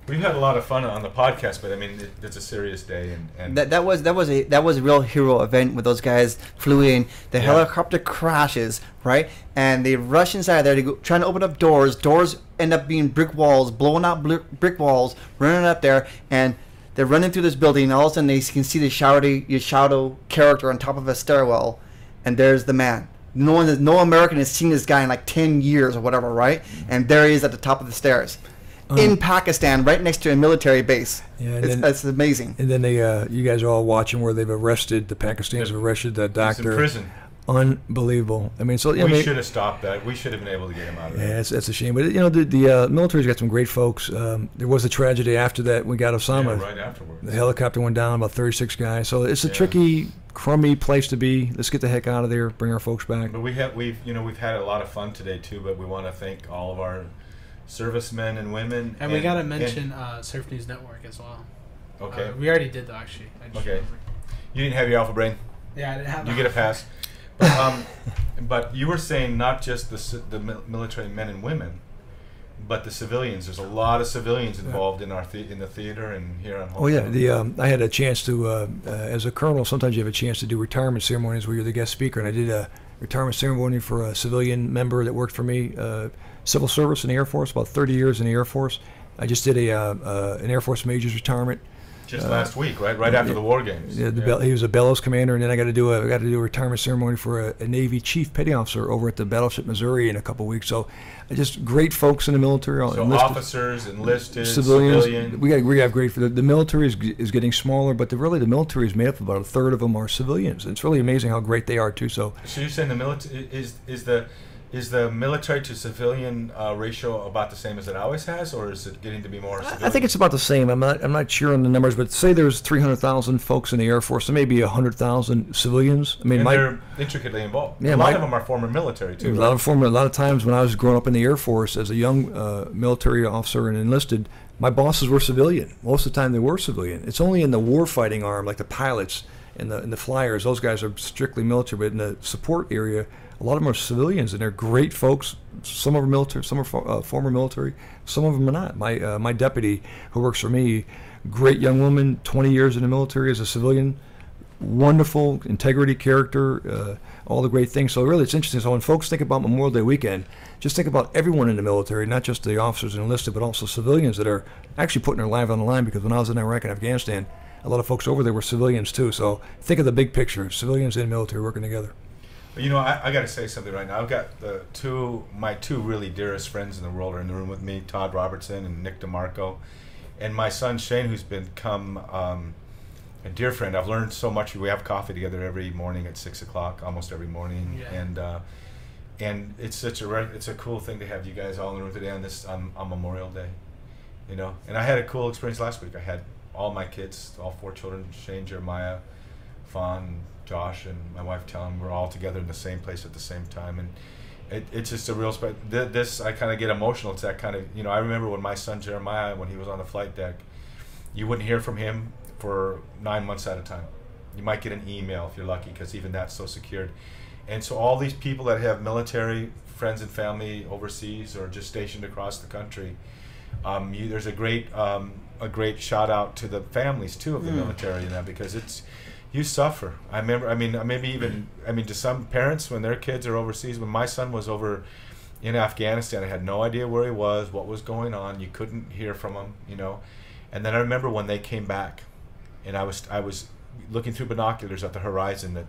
We've had a lot of fun on the podcast, but I mean, it's a serious day, and that was a real hero event where those guys flew in. The helicopter crashes, right, and they rush inside there. They go trying to open up doors. Doors end up being brick walls, blowing out brick walls, running up there, and they're running through this building. And all of a sudden, they can see the shadow character on top of a stairwell, and there's the man. No American has seen this guy in like 10 years or whatever, right? And there he is at the top of the stairs. In Pakistan, right next to a military base. Yeah, it's amazing. And then you guys are all watching where they've arrested, the Pakistanis have arrested that doctor. He's in prison. Unbelievable. I mean, we should have stopped that. We should have been able to get him out of there. Yeah, that's a shame. But the military's got some great folks. There was a tragedy after that. We got Osama. Yeah, right afterwards. The helicopter went down, about 36 guys. So it's a tricky, crummy place to be. Let's get the heck out of there. Bring our folks back. But we've had a lot of fun today too. But we want to thank all of our servicemen and women. And we got to mention Surf News Network as well. Okay. We already did, though, actually. Okay. You didn't have your Alpha Brain? Yeah, I didn't have You get a pass. But you were saying not just the military men and women, but the civilians. There's a lot of civilians involved in in the theater and here on home. Oh, yeah. I had a chance to, as a colonel, sometimes you have a chance to do retirement ceremonies where you're the guest speaker. And I did a retirement ceremony for a civilian member that worked for me, civil service in the Air Force, about 30 years in the Air Force. I just did an Air Force major's retirement. Just last week, right after the war games. Yeah, he was a bellows commander, and then I got to do a retirement ceremony for a Navy chief petty officer over at the battleship Missouri in a couple of weeks. So, just great folks in the military. So officers, enlisted, civilians. We have great. The military is getting smaller, but the military is made up of about a third of them are civilians. It's really amazing how great they are too. So you're saying the military is the military to civilian ratio about the same as it always has, or is it getting to be more civilian? I think it's about the same. I'm not sure on the numbers, but say there's 300,000 folks in the Air Force, there may be 100,000 civilians. I mean, and they're intricately involved. Yeah, a lot of them are former military too. A lot of times when I was growing up in the Air Force as a young military officer and enlisted, my bosses were civilian. Most of the time they were civilian. It's only in the warfighting arm, like the pilots and the flyers. Those guys are strictly military, but in the support area, a lot of them are civilians, and they're great folks. Some are military, some are former military, some of them are not. My deputy, who works for me, great young woman, 20 years in the military as a civilian, wonderful integrity, character, all the great things. So really, it's interesting. So when folks think about Memorial Day weekend, just think about everyone in the military, not just the officers and enlisted, but also civilians that are actually putting their life on the line. Because when I was in Iraq and Afghanistan, a lot of folks over there were civilians too. So think of the big picture: civilians and military working together. You know, I got to say something right now. I've got my two really dearest friends in the world are in the room with me, Todd Robertson and Nick DeMarco, and my son Shane, who's become a dear friend. I've learned so much. We have coffee together every morning at 6 o'clock, almost every morning, and it's such it's a cool thing to have you guys all in the room today on Memorial Day, you know. And I had a cool experience last week. I had all my kids, all 4 children, Shane, Jeremiah, Fawn, Josh, and my wife Talon, we're all together in the same place at the same time, and it's just a real this I kind of get emotional. It's that kind of, you know, I remember when my son Jeremiah, when he was on the flight deck, you wouldn't hear from him for 9 months at a time. You might get an email if you're lucky, because even that's so secured. And so all these people that have military friends and family overseas or just stationed across the country, there's a great shout out to the families too of the military in that, because you suffer. I remember, to some parents when their kids are overseas, when my son was over in Afghanistan, I had no idea where he was, what was going on. You couldn't hear from him, you know. And then I remember when they came back, and I was looking through binoculars at the horizon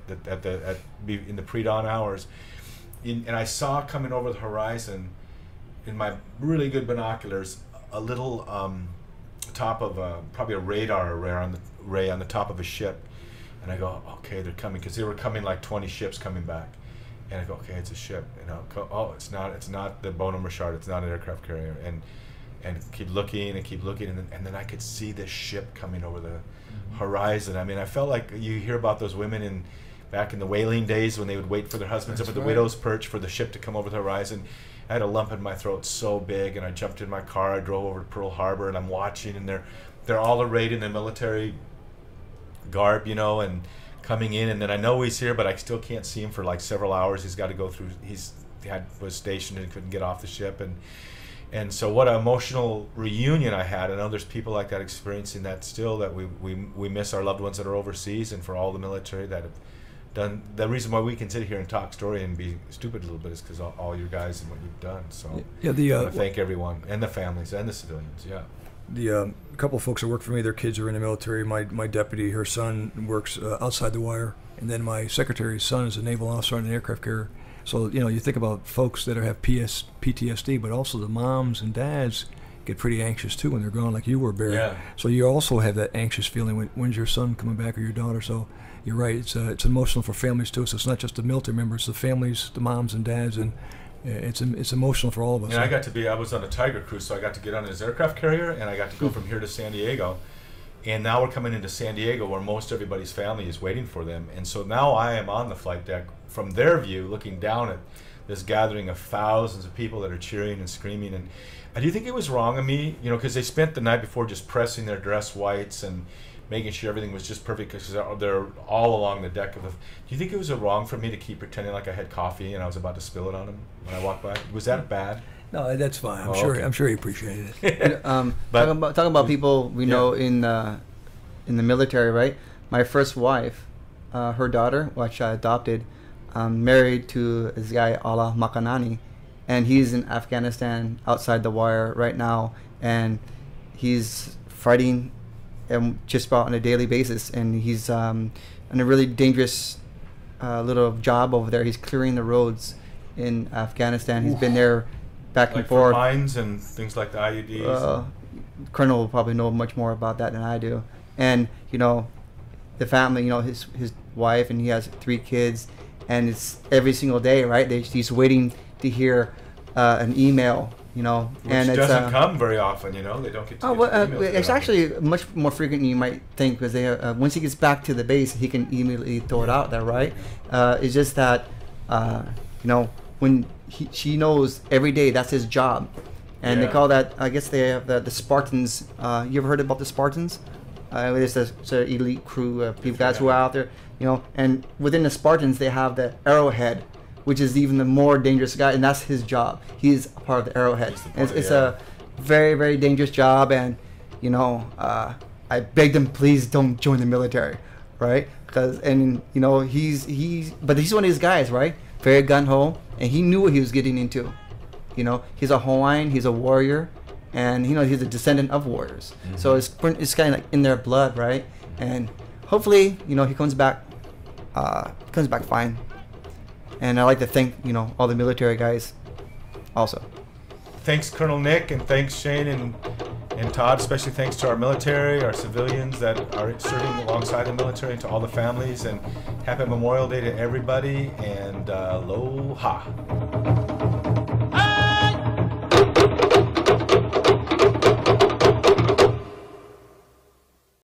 in the pre-dawn hours, and I saw coming over the horizon in my really good binoculars a little top of probably a radar array on the top of a ship. And I go, okay, they're coming, because they were coming like 20 ships coming back. And I go, okay, it's a ship. You know, it's not the Bonham Richard, it's not an aircraft carrier. And keep looking, and then I could see this ship coming over the horizon. I mean, I felt like you hear about those women back in the whaling days when they would wait for their husbands up at the widow's perch for the ship to come over the horizon. I had a lump in my throat so big, and I jumped in my car. I drove over to Pearl Harbor, and I'm watching, and they're all arrayed in the military garb, you know, and coming in, and then I know he's here, but I still can't see him for like several hours. He's got to go through. Was stationed and couldn't get off the ship, and so what an emotional reunion I had. I know there's people like that experiencing that still. That we miss our loved ones that are overseas, and for all the military that have done. The reason why we can sit here and talk story and be stupid a little bit is because all you guys and what you've done. So I want to thank everyone and the families and the civilians. Yeah. A couple of folks that work for me, their kids are in the military. My deputy, her son works outside the wire, and then my secretary's son is a naval officer on an aircraft carrier. So, you know, you think about folks that have PTSD, but also the moms and dads get pretty anxious too when they're gone, like you were, Barry. Yeah. So you also have that anxious feeling when's your son coming back or your daughter. So you're right, it's emotional for families too. So it's not just the military members, the families, the moms and dads, and it's emotional for all of us. And I was on a Tiger cruise, so I got to get on his aircraft carrier, and I got to go from here to San Diego. And now we're coming into San Diego, where most everybody's family is waiting for them. And so now I am on the flight deck from their view, looking down at this gathering of thousands of people that are cheering and screaming. And do you think it was wrong of me, you know, because they spent the night before just pressing their dress whites and making sure everything was just perfect, because they're all along the deck of the. Do you think it was wrong for me to keep pretending like I had coffee and I was about to spill it on him when I walked by? Was that bad? No, that's fine. I'm sure he appreciated it. Talking about people we know in the military, right? My first wife, her daughter, which I adopted, married to this guy Allah Makanani, and he's in Afghanistan outside the wire right now, and he's fighting just about on a daily basis, and he's in a really dangerous little job over there. He's clearing the roads in Afghanistan. He's been there back and forth. For mines and things like the IUDs. Colonel will probably know much more about that than I do. And you know, the family, you know, his wife, and he has 3 kids, and it's every single day, right? He's waiting to hear an email, you know, and it doesn't come very often, you know. They don't get to it's actually much more frequent than you might think, because they once he gets back to the base, he can immediately throw it out there, right? It's just that you know, when she knows every day that's his job, and they call that, I guess they have the Spartans. You ever heard about the Spartans? It's an elite crew of people, guys who are out there, you know, and within the Spartans they have the Arrowhead, which is even the more dangerous guy, and that's his job. He's a part of the Arrowhead. It's a very, very dangerous job, and you know, I begged him, please don't join the military, right? And you know, he's one of these guys, right? Very gun ho, and he knew what he was getting into. You know, he's a Hawaiian, he's a warrior, and you know, he's a descendant of warriors. Mm-hmm. So it's kind of like in their blood, right? And hopefully, you know, he comes back fine. And I'd like to thank, you know, all the military guys also. Thanks, Colonel Nick, and thanks, Shane and Todd. Especially thanks to our military, our civilians that are serving alongside the military, and to all the families. And happy Memorial Day to everybody, and aloha.